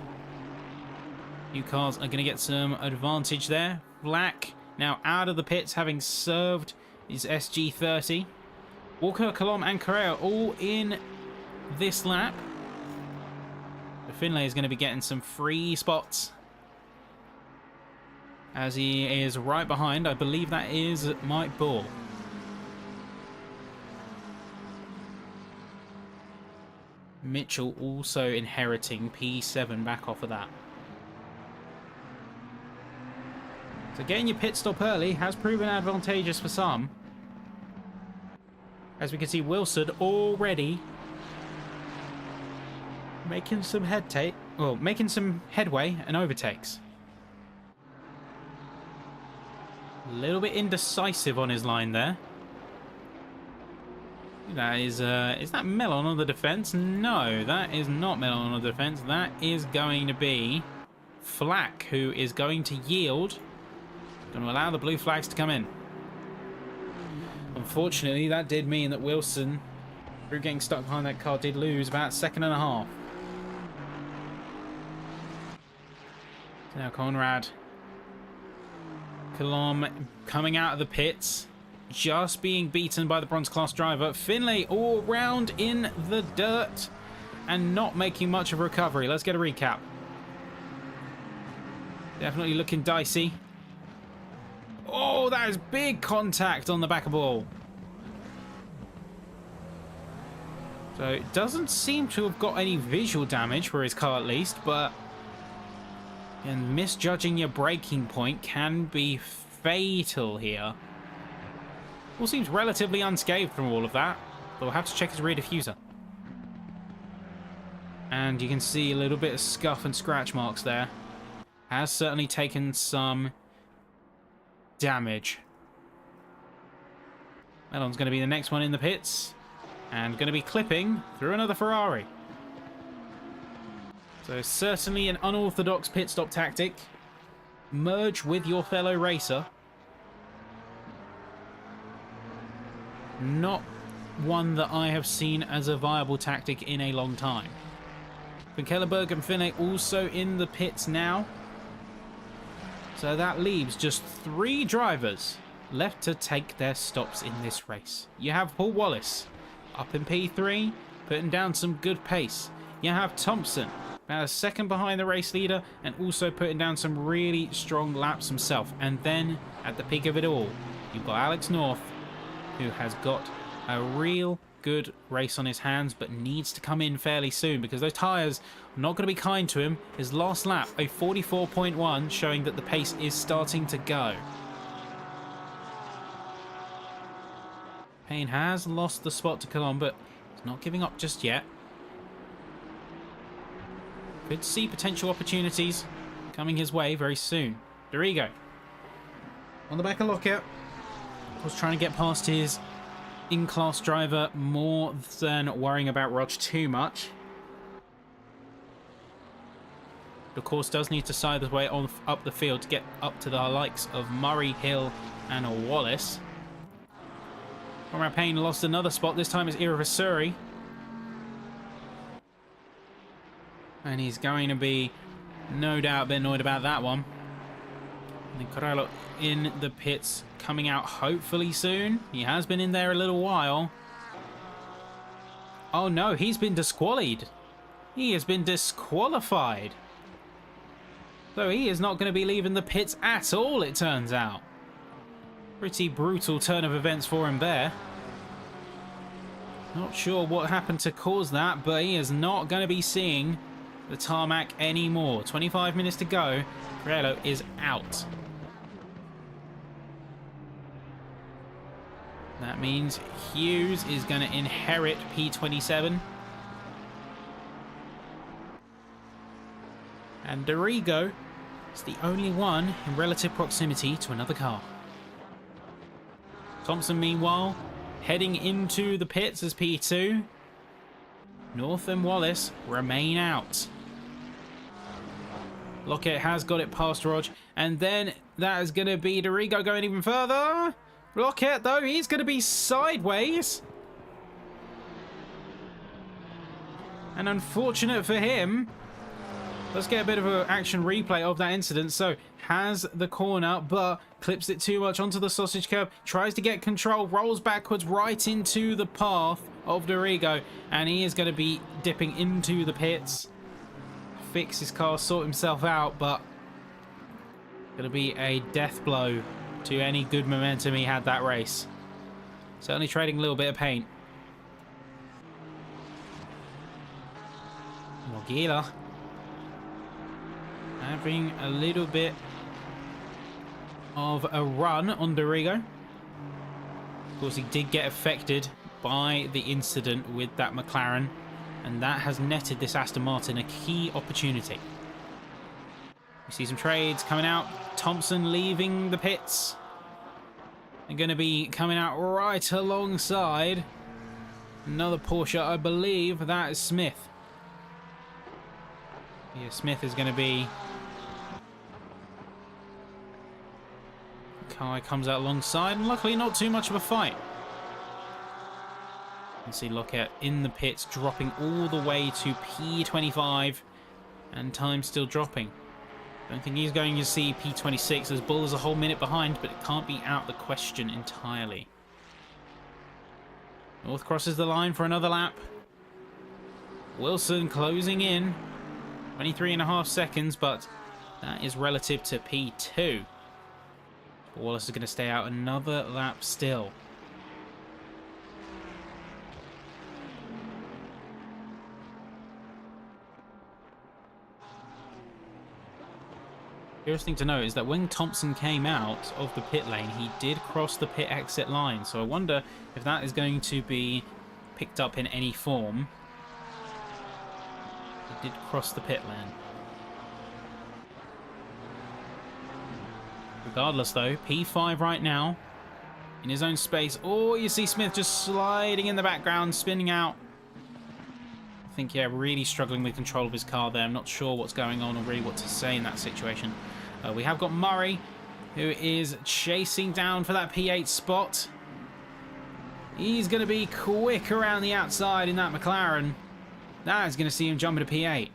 [SPEAKER 1] new cars are going to get some advantage there. Black now out of the pits, having served his SG30. Walker, Kyalami and Correa all in this lap. Finlay is going to be getting some free spots as he is right behind. I believe that is Mike Ball. Mitchell also inheriting P7 back off of that. So getting your pit stop early has proven advantageous for some. As we can see, Wilson already making some making some headway and overtakes. A little bit indecisive on his line there. That is that Mellon on the defense? No, that is not Mellon on the defense. That is going to be Flack, who is going to yield. Going to allow the blue flags to come in. Unfortunately, that did mean that Wilson, through getting stuck behind that car, did lose about a second and a half. So now Conrad Kyalami coming out of the pits, just being beaten by the bronze class driver. Finlay all round in the dirt and not making much of a recovery. Let's get a recap. Definitely looking dicey. Oh, that is big contact on the back of ball. So it doesn't seem to have got any visual damage for his car at least, but and misjudging your braking point can be fatal here. All seems relatively unscathed from all of that, but we'll have to check his rear diffuser. And you can see a little bit of scuff and scratch marks there. Has certainly taken some damage. Mellon's going to be the next one in the pits and going to be clipping through another Ferrari. So certainly an unorthodox pit stop tactic. Merge with your fellow racer. Not one that I have seen as a viable tactic in a long time. Van Kellenberg and Finlay also in the pits now. So that leaves just 3 drivers left to take their stops in this race. You have Paul Wallace up in P3, putting down some good pace. You have Thompson about a second behind the race leader and also putting down some really strong laps himself. And then at the peak of it all, you've got Alex North, who has got a real good race on his hands, but needs to come in fairly soon because those tyres are not going to be kind to him. His last lap, a 44.1, showing that the pace is starting to go. Payne has lost the spot to Colon, but he's not giving up just yet. Could see potential opportunities coming his way very soon. Dorigo on the back of Lockett was trying to get past his in-class driver more than worrying about Rog too much. Of course, does need to side his way on up the field to get up to the likes of Murray, Hill, and Wallace. Conrad Payne lost another spot. This time it's Iravasuri. And he's going to be, no doubt, a bit annoyed about that one. And then Corralo in the pits, coming out hopefully soon. He has been in there a little while. Oh no, he's been disqualified. He has been disqualified. So he is not going to be leaving the pits at all, it turns out. Pretty brutal turn of events for him there. Not sure what happened to cause that, but he is not going to be seeing the tarmac anymore. 25 minutes to go. Corralo is out. That means Hughes is going to inherit P27. And Dorigo is the only one in relative proximity to another car. Thompson, meanwhile, heading into the pits as P2. North and Wallace remain out. Lockett has got it past Rog. And then that is going to be Dorigo going even further. Lockett, though, he's going to be sideways. And unfortunate for him. Let's get a bit of an action replay of that incident. So, has the corner, but clips it too much onto the sausage curb. Tries to get control, rolls backwards right into the path of Dorigo. And he is going to be dipping into the pits. Fix his car, sort himself out, but going to be a death blow to any good momentum he had that race. Certainly trading a little bit of paint. Mogila having a little bit of a run on Dorigo. Of course, he did get affected by the incident with that McLaren, and that has netted this Aston Martin a key opportunity. We see some trades coming out. Thompson leaving the pits. They're going to be coming out right alongside another Porsche, I believe. That is Smith. Yeah, Smith is going to be... Kai comes out alongside, and luckily not too much of a fight. You can see Lockett in the pits, dropping all the way to P25, and time still dropping. Don't think he's going to see P26, as Bull is a whole minute behind, but it can't be out the question entirely. North crosses the line for another lap. Wilson closing in. 23.5 seconds, but that is relative to P2. Wallace is going to stay out another lap still. First thing to note is that when Thompson came out of the pit lane, he did cross the pit exit line. So I wonder if that is going to be picked up in any form. He did cross the pit lane. Regardless, though, P5 right now in his own space. Oh, you see Smith just sliding in the background, spinning out. I think, yeah, really struggling with control of his car there. I'm not sure what's going on or really what to say in that situation. We have got Murray, who is chasing down for that P8 spot. He's going to be quick around the outside in that McLaren. That is going to see him jump into P8.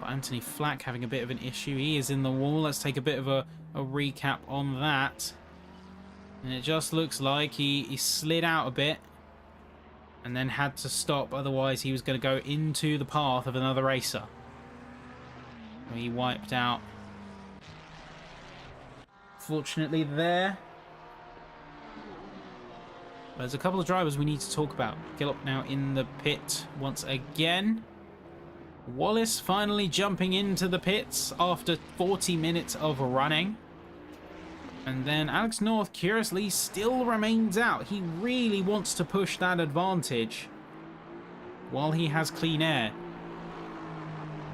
[SPEAKER 1] Anthony Flack having a bit of an issue. He is in the wall. Let's take a bit of a recap on that. And it just looks like he slid out a bit and then had to stop. Otherwise, he was going to go into the path of another racer. He wiped out. Fortunately there. There's a couple of drivers we need to talk about. Gillop now in the pit once again. Wallace finally jumping into the pits after 40 minutes of running. And then Alex North, curiously, still remains out. He really wants to push that advantage while he has clean air.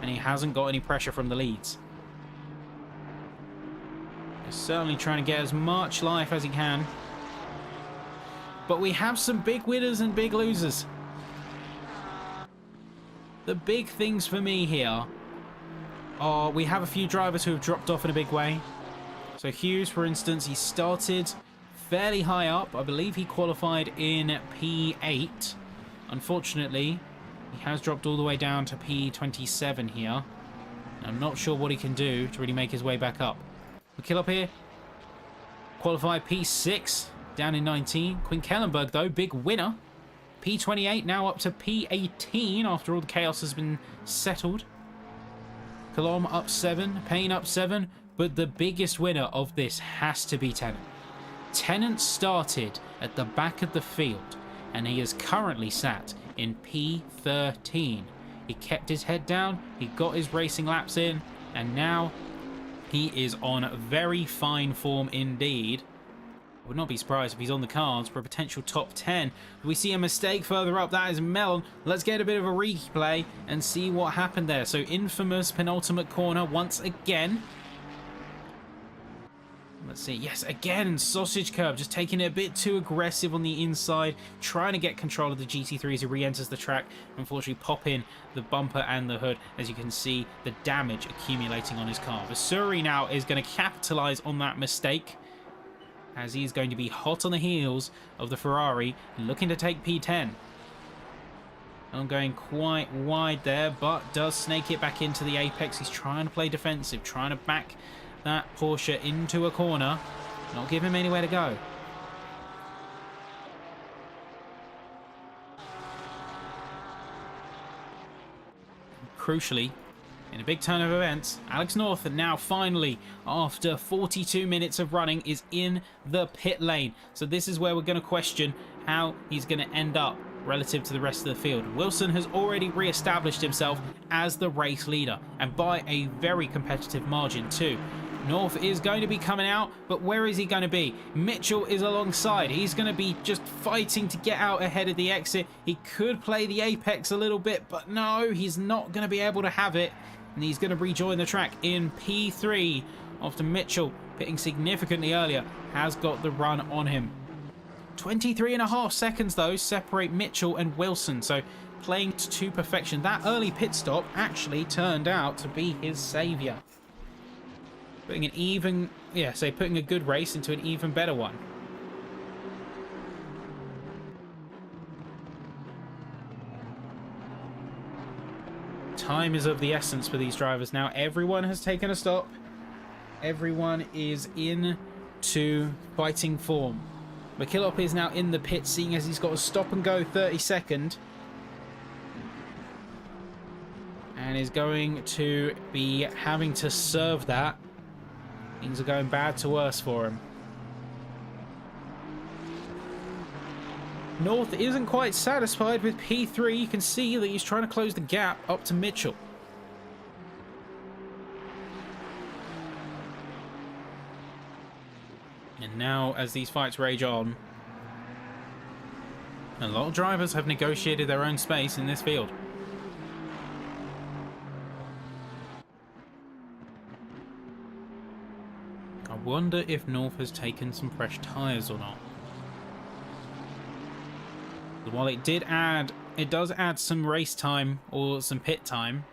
[SPEAKER 1] And he hasn't got any pressure from the leads. He's certainly trying to get as much life as he can. But we have some big winners and big losers. The big things for me here are we have a few drivers who have dropped off in a big way. So Hughes, for instance, he started fairly high up. I believe he qualified in P8. Unfortunately, he has dropped all the way down to P27 here. I'm not sure what he can do to really make his way back up. McKillop here, qualified P6, down in 19. Quinn Kellenberg, though, big winner. P28 now up to P18 after all the chaos has been settled. Colomb up 7, Payne up 7, but the biggest winner of this has to be Tennant. Tennant started at the back of the field and he is currently sat in P13. He kept his head down, he got his racing laps in, and now he is on very fine form indeed. I would not be surprised if he's on the cards for a potential top 10. We see a mistake further up. That is Mellon. Let's get a bit of a replay and see what happened there. So infamous penultimate corner once again. Let's see. Yes, again, sausage curb. Just taking it a bit too aggressive on the inside. Trying to get control of the GT3 as he re-enters the track. Unfortunately, pop in the bumper and the hood. As you can see, the damage accumulating on his car. Vasuri now is going to capitalize on that mistake, as he's going to be hot on the heels of the Ferrari, looking to take P10. I'm going quite wide there, but does snake it back into the apex. He's trying to play defensive, trying to back that Porsche into a corner, not give him anywhere to go. Crucially, In a big turn of events, Alex North now finally, after 42 minutes of running, is in the pit lane. So this is where we're going to question how he's going to end up relative to the rest of the field. Wilson has already re-established himself as the race leader, and by a very competitive margin too. North is going to be coming out, but where is he going to be? Mitchell is alongside. He's going to be just fighting to get out ahead of the exit. He could play the apex a little bit, but no, he's not going to be able to have it. And he's going to rejoin the track in P3 after Mitchell, pitting significantly earlier, has got the run on him. 23.5 seconds though separate Mitchell and Wilson, so playing to perfection. That early pit stop actually turned out to be his saviour. Putting putting a good race into an even better one. Time is of the essence for these drivers now. Everyone has taken a stop. Everyone is in to fighting form. McKillop is now in the pit, seeing as he's got a stop and go 30-second. And is going to be having to serve that. Things are going bad to worse for him. North isn't quite satisfied with P3. You can see that he's trying to close the gap up to Mitchell. And now, as these fights rage on, a lot of drivers have negotiated their own space in this field. I wonder if North has taken some fresh tyres or not. While it does add some race time or some pit time.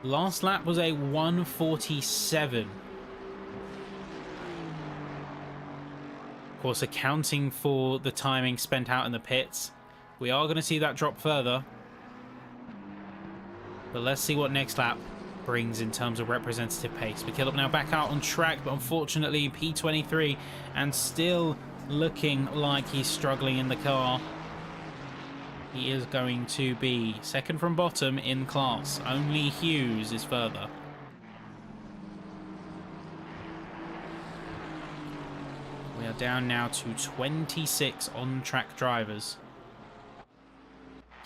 [SPEAKER 1] Last lap was a 1:47. Of course, accounting for the timing spent out in the pits, we are going to see that drop further. But let's see what next lap brings in terms of representative pace. McKillop now back out on track, but unfortunately P23, and still looking like he's struggling in the car. He is going to be second from bottom in class. Only Hughes is further. We are down now to 26 on-track drivers.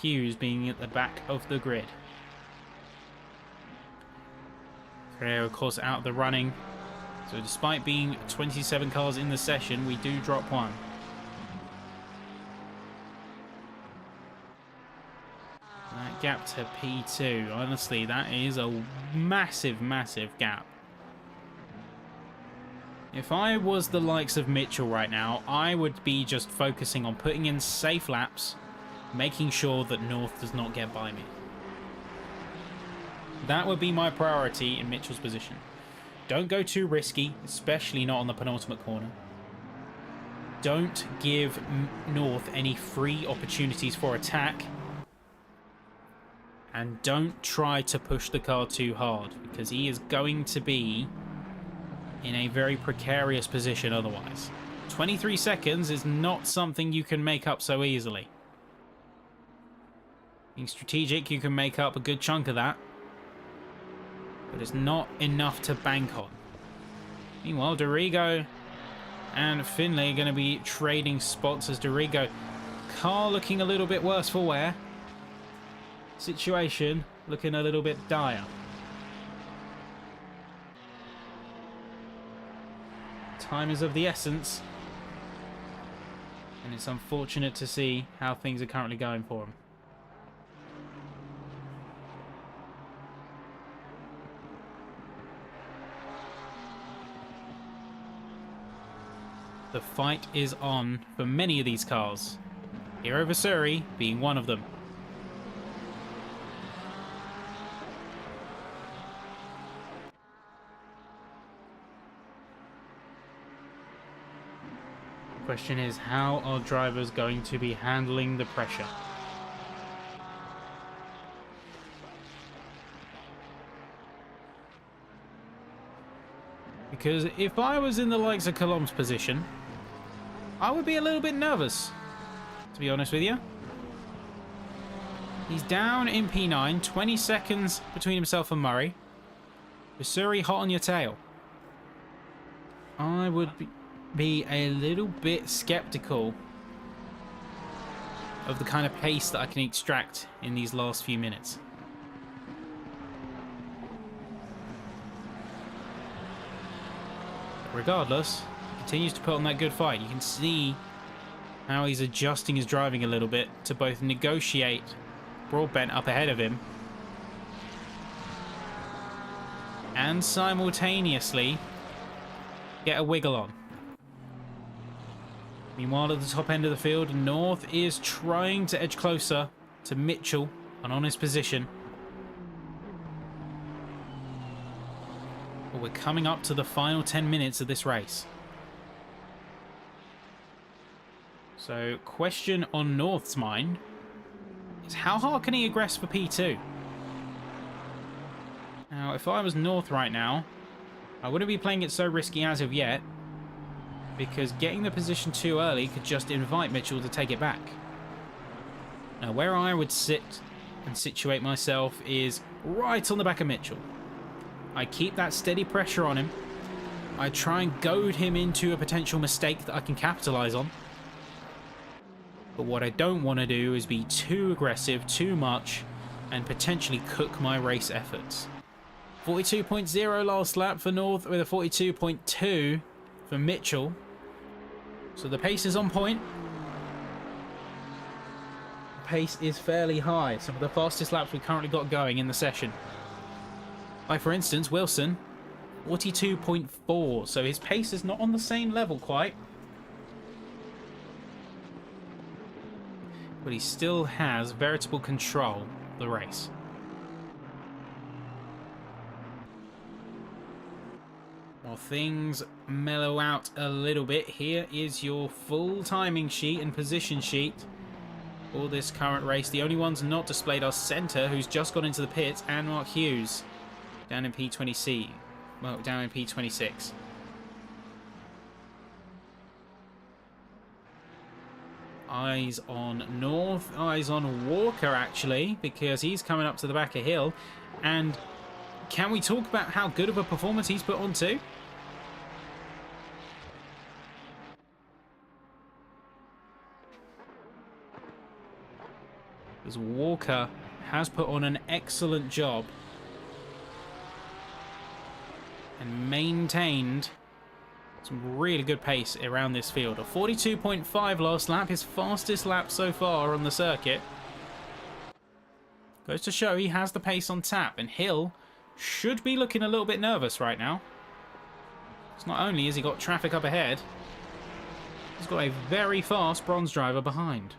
[SPEAKER 1] Hughes being at the back of the grid. Carrera, of course, out of the running. So despite being 27 cars in the session, we do drop one. That gap to P2, honestly, that is a massive, massive gap. If I was the likes of Mitchell right now, I would be just focusing on putting in safe laps, making sure that North does not get by me. That would be my priority in Mitchell's position. Don't go too risky, especially not on the penultimate corner. Don't give North any free opportunities for attack. And don't try to push the car too hard, because he is going to be in a very precarious position otherwise. 23 seconds is not something you can make up so easily. Being strategic, you can make up a good chunk of that, but it's not enough to bank on. Meanwhile, Dorigo and Finlay are going to be trading spots as Dorigo. Car looking a little bit worse for wear. Situation looking a little bit dire. Time is of the essence, and it's unfortunate to see how things are currently going for him. The fight is on for many of these cars, Hero Vasuri being one of them. Question is, how are drivers going to be handling the pressure? Because if I was in the likes of Colom's position, I would be a little bit nervous, to be honest with you. He's down in P9, 20 seconds between himself and Murray. Missouri hot on your tail. I would be a little bit skeptical of the kind of pace that I can extract in these last few minutes. Regardless, he continues to put on that good fight. You can see how he's adjusting his driving a little bit to both negotiate Broadbent up ahead of him and simultaneously get a wiggle on. Meanwhile, at the top end of the field, North is trying to edge closer to Mitchell and on his position. But we're coming up to the final 10 minutes of this race. So, question on North's mind is how hard can he aggress for P2? Now, if I was North right now, I wouldn't be playing it so risky as of yet, because getting the position too early could just invite Mitchell to take it back. Now, where I would sit and situate myself is right on the back of Mitchell. I keep that steady pressure on him. I try and goad him into a potential mistake that I can capitalize on. But what I don't want to do is be too aggressive, too much, and potentially cook my race efforts. 42.0 last lap for North with a 42.2 for Mitchell. So the pace is on point. The pace is fairly high. Some of the fastest laps we've currently got going in the session. Like for instance, Wilson, 42.4. So his pace is not on the same level quite. But he still has veritable control of the race. While things mellow out a little bit, here is your full timing sheet and position sheet for this current race. The only ones not displayed are Centre, who's just got into the pits, and Mark Hughes down in P20C. Well, down in P26. Eyes on North, eyes on Walker actually, because he's coming up to the back of Hill. And can we talk about how good of a performance he's put on too? Because Walker has put on an excellent job and maintained some really good pace around this field. A 42.5 last lap, his fastest lap so far on the circuit. Goes to show he has the pace on tap, and Hill should be looking a little bit nervous right now. It's not only has he got traffic up ahead, he's got a very fast bronze driver behind.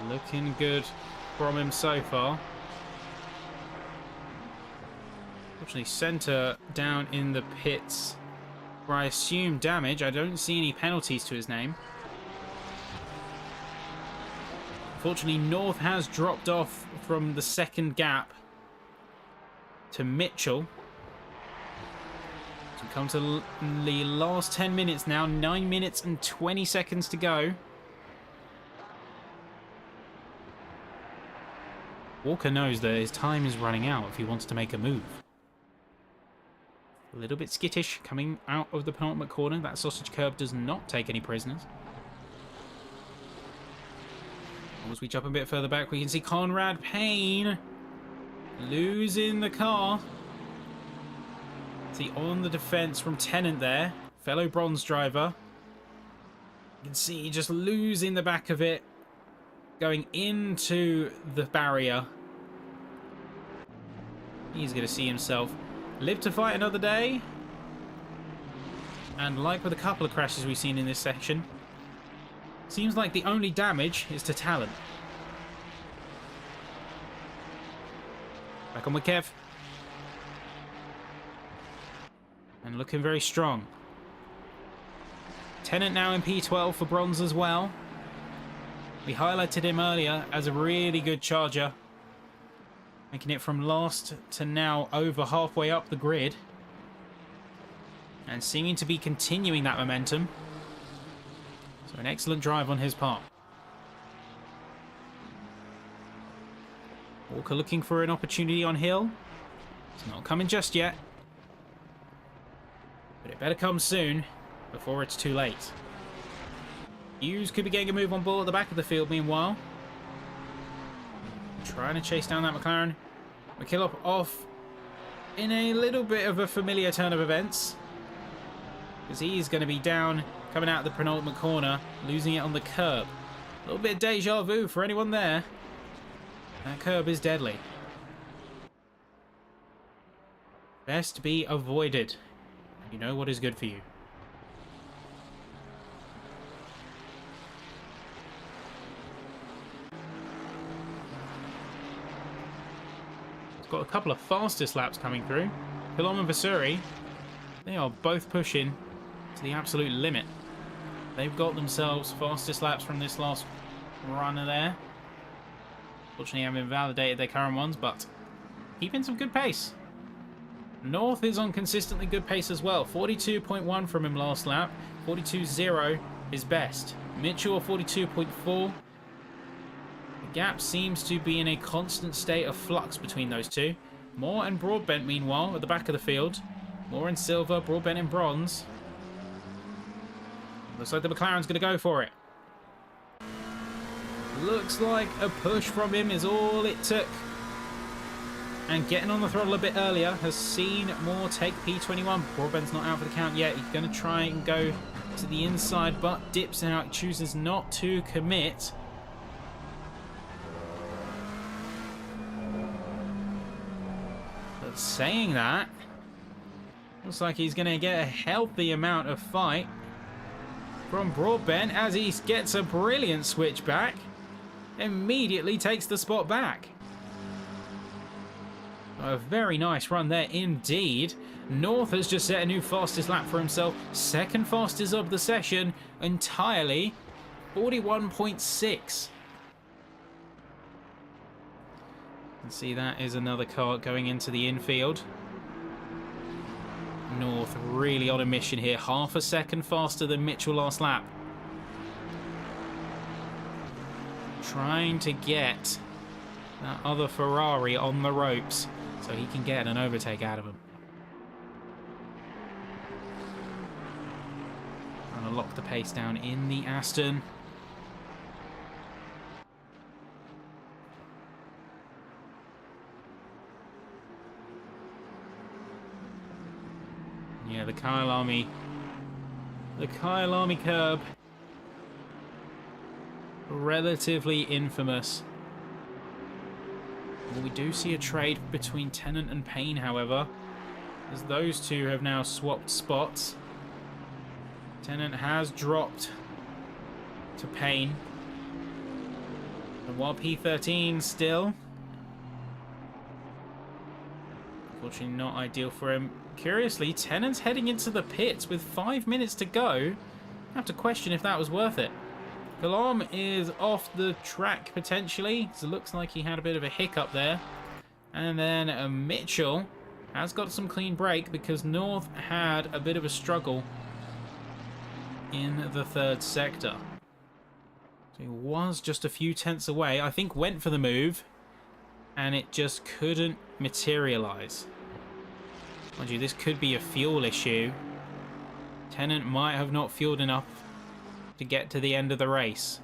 [SPEAKER 1] Looking good from him so far. Fortunately, Centre down in the pits where I assume damage. I don't see any penalties to his name. Fortunately, North has dropped off from the second gap to Mitchell. So we come to the last 10 minutes now. 9 minutes and 20 seconds to go. Walker knows that his time is running out if he wants to make a move. A little bit skittish coming out of the penultimate corner. That sausage curb does not take any prisoners. As we jump a bit further back, we can see Conrad Payne losing the car. See on the defense from Tennant there, fellow bronze driver. You can see just losing the back of it, going into the barrier. He's going to see himself live to fight another day. And like with a couple of crashes we've seen in this section, seems like the only damage is to talent. Back on with Kev. And looking very strong. Tennant now in P12 for bronze as well. We highlighted him earlier as a really good charger, making it from last to now over halfway up the grid, and seeming to be continuing that momentum. So an excellent drive on his part. Walker looking for an opportunity on Hill. It's not coming just yet, but it better come soon before it's too late. Hughes could be getting a move on ball at the back of the field meanwhile. Trying to chase down that McLaren. McKillop off in a little bit of a familiar turn of events, because he's going to be down coming out of the penultimate corner, losing it on the curb. A little bit of deja vu for anyone there. That curb is deadly. Best be avoided. You know what is good for you. It's got a couple of fastest laps coming through. Kyalami and Vasuri, they are both pushing to the absolute limit. They've got themselves fastest laps from this last runner there. Fortunately, haven't invalidated their current ones, but keeping some good pace. North is on consistently good pace as well. 42.1 from him last lap. 42.0 is best. Mitchell 42.4. The gap seems to be in a constant state of flux between those two. Moore and Broadbent, meanwhile, at the back of the field. Moore in silver, Broadbent in bronze. Looks like the McLaren's going to go for it. Looks like a push from him is all it took. And getting on the throttle a bit earlier has seen Moore take P21. Broadbent's not out for the count yet. He's going to try and go to the inside, but dips out, chooses not to commit. But saying that, looks like he's going to get a healthy amount of fight from Broadbent as he gets a brilliant switchback. Immediately takes the spot back. A very nice run there indeed. North has just set a new fastest lap for himself. Second fastest of the session entirely. 41.6. And see, that is another car going into the infield. North really on a mission here. Half a second faster than Mitchell last lap. Trying to get that other Ferrari on the ropes so he can get an overtake out of him. Trying to lock the pace down in the Aston. Yeah, the Kyalami curb. Relatively infamous. Well, we do see a trade between Tennant and Payne, however, as those two have now swapped spots. Tennant has dropped to Payne, and while P13 still, unfortunately not ideal for him. Curiously, Tennant's heading into the pits with 5 minutes to go. I have to question if that was worth it. Kyalami is off the track potentially, so it looks like he had a bit of a hiccup there. And then Mitchell has got some clean break because North had a bit of a struggle in the third sector. So he was just a few tenths away. I think went for the move and it just couldn't materialize. Mind you, this could be a fuel issue. Tennant might have not fueled enough to get to the end of the race,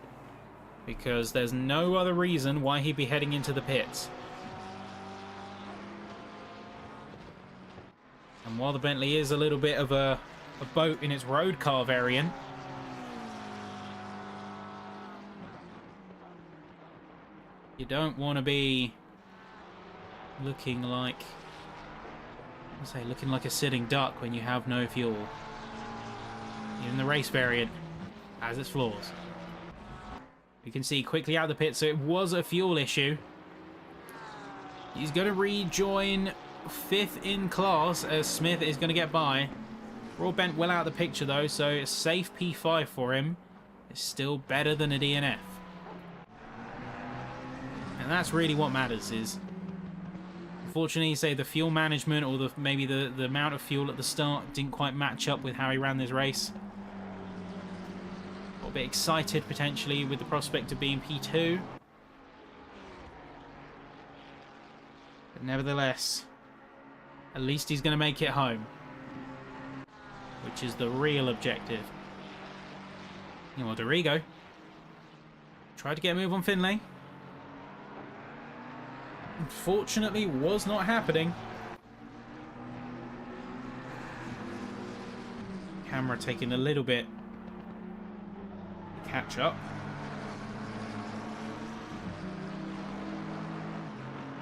[SPEAKER 1] because there's no other reason why he'd be heading into the pits. And while the Bentley is a little bit of a boat in its road car variant, you don't want to be looking like, looking like a sitting duck when you have no fuel. Even the race variant has its flaws. You can see quickly out of the pit, so it was a fuel issue. He's going to rejoin 5th in class as Smith is going to get by. Broadbent well out of the picture though, so a safe P5 for him is still better than a DNF. And that's really what matters. Is unfortunately, say the fuel management or maybe the amount of fuel at the start didn't quite match up with how he ran this race. Got a bit excited potentially with the prospect of being P2. But nevertheless, at least he's going to make it home, which is the real objective. You know what, Dorigo tried to get a move on Finlay. Unfortunately, was not happening. Camera taking a little bit to catch up.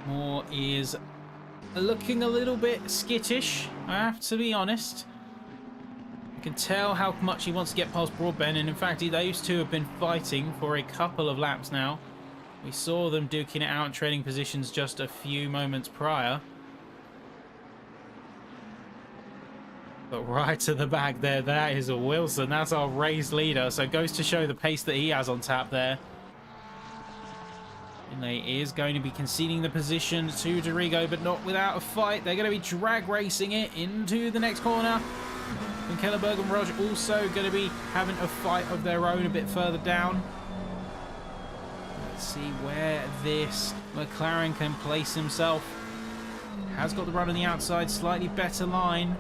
[SPEAKER 1] Moore is looking a little bit skittish, I have to be honest. You can tell how much he wants to get past Broadbent, and in fact, those two have been fighting for a couple of laps now. We saw them duking it out in trading positions just a few moments prior. But right to the back there, that is a Wilson. That's our race leader. So it goes to show the pace that he has on tap there. Finlay is going to be conceding the position to Dorigo, but not without a fight. They're going to be drag racing it into the next corner. And Kellerberg and Rog also going to be having a fight of their own a bit further down. Let's see where this McLaren can place himself. Has got the run on the outside, slightly better line.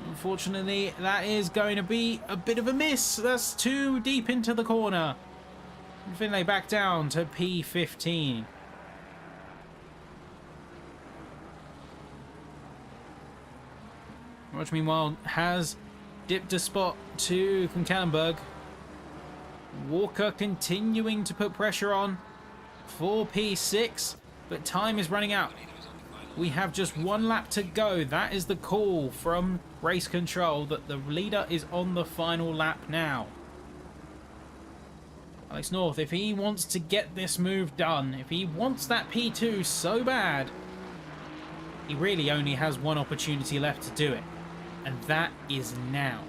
[SPEAKER 1] Unfortunately, that is going to be a bit of a miss. That's too deep into the corner. And Finlay back down to P15. Roger, meanwhile, has dipped a spot to Kellenberg. Walker continuing to put pressure on for P6, but time is running out. We have just one lap to go. That is the call from race control, that the leader is on the final lap now. Alex North, if he wants to get this move done, if he wants that P2 so bad, he really only has one opportunity left to do it, and that is now.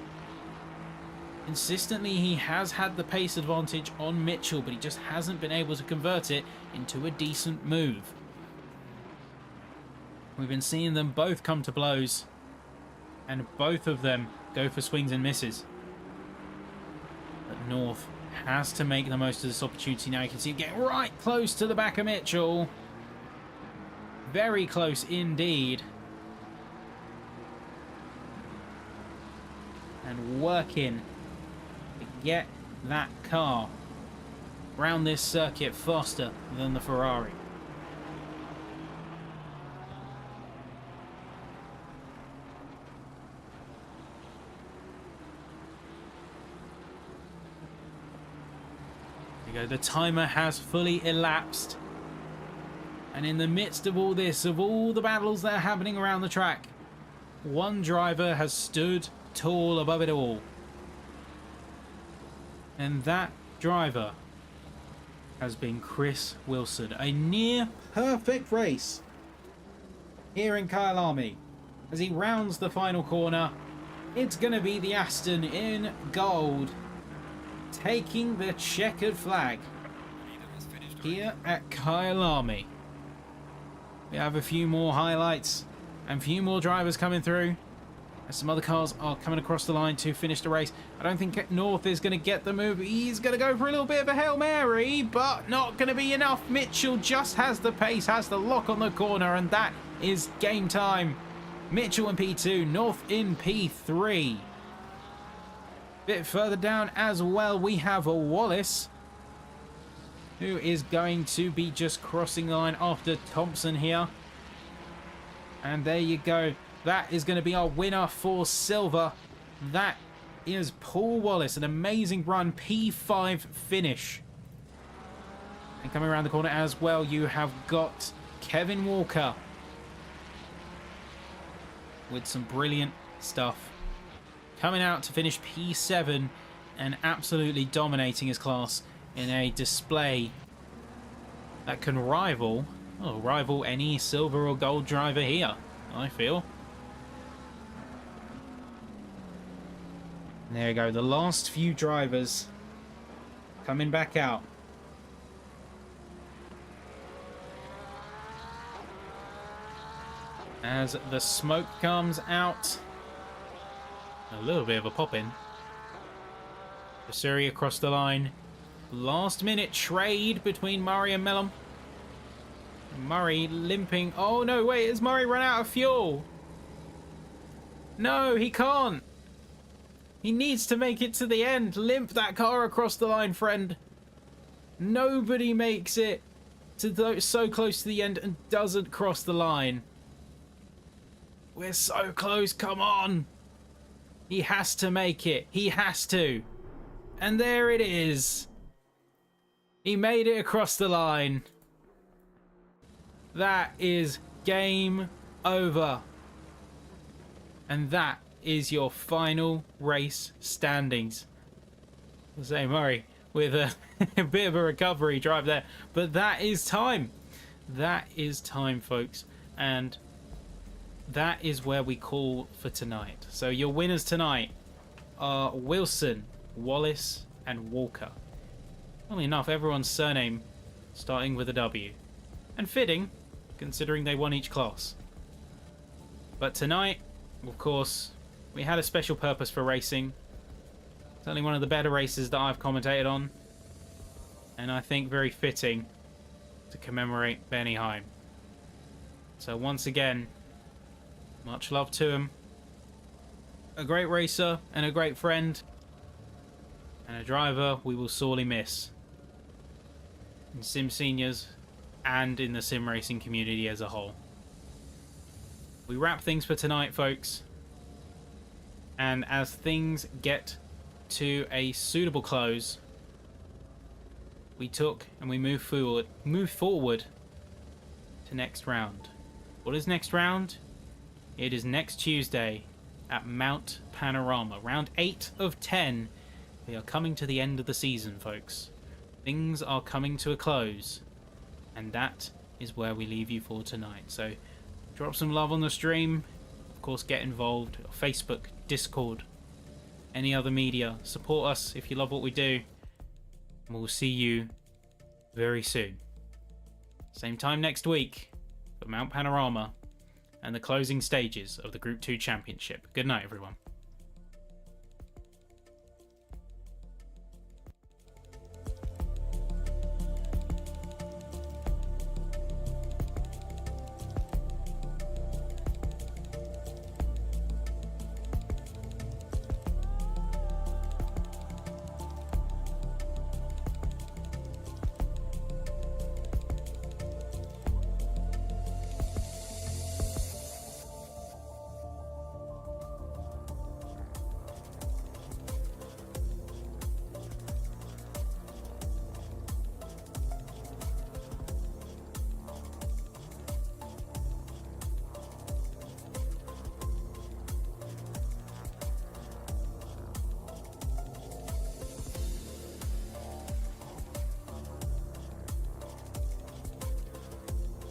[SPEAKER 1] Consistently, he has had the pace advantage on Mitchell, but he just hasn't been able to convert it into a decent move. We've been seeing them both come to blows, and both of them go for swings and misses. But North has to make the most of this opportunity now. You can see him getting right close to the back of Mitchell. Very close indeed. And working to get that car around this circuit faster than the Ferrari. There you go. The timer has fully elapsed. And in the midst of all this, of all the battles that are happening around the track, one driver has stood tall above it all. And that driver has been Chris Wilson. A near perfect race here in Kyalami. As he rounds the final corner, it's going to be the Aston in gold, taking the checkered flag here at Kyalami. We have a few more highlights and a few more drivers coming through, as some other cars are coming across the line to finish the race. I don't think North is going to get the move. He's going to go for a little bit of a Hail Mary, but not going to be enough. Mitchell just has the pace, has the lock on the corner, and that is game time. Mitchell in P2, North in P3. Bit further down as well, we have a Wallace, who is going to be just crossing the line after Thompson here. And there you go. That is going to be our winner for silver. That is Paul Wallace. An amazing run. P5 finish. And coming around the corner as well, you have got Kevin Walker with some brilliant stuff. Coming out to finish P7 and absolutely dominating his class in a display that can rival any silver or gold driver here, I feel. And there you go, the last few drivers coming back out. as the smoke comes out. A little bit of a pop-in. Vasuri across the line. Last minute trade between Murray and Mellom. Murray limping. Oh no, wait, has Murray run out of fuel? No, he can't. He needs to make it to the end. Limp that car across the line, friend. Nobody makes it to so close to the end and doesn't cross the line. We're so close, come on. He has to make it. He has to. And there it is. He made it across the line. That is game over. And that is your final race standings. I'll say Murray with a bit of a recovery drive there. But that is time. That is time, folks. And that is where we call for tonight. So your winners tonight are Wilson, Wallace, and Walker. Funnily enough, everyone's surname starting with a W. And fitting, considering they won each class. But tonight, of course, we had a special purpose for racing. It's only one of the better races that I've commentated on. And I think very fitting to commemorate Benny Heim. So once again, much love to him. A great racer and a great friend. And a driver we will sorely miss. In SimSeniors and in the sim racing community as a whole. We wrap things for tonight, folks. And as things get to a suitable close, we took and we move forward to next round. What is next round? It is next Tuesday at Mount Panorama. Round 8 of 10. We are coming to the end of the season, folks. Things are coming to a close. And that is where we leave you for tonight. So drop some love on the stream. Of course, get involved. Facebook, Discord, any other media. Support us if you love what we do. And we'll see you very soon. Same time next week for Mount Panorama and the closing stages of the Group 2 Championship. Good night, everyone.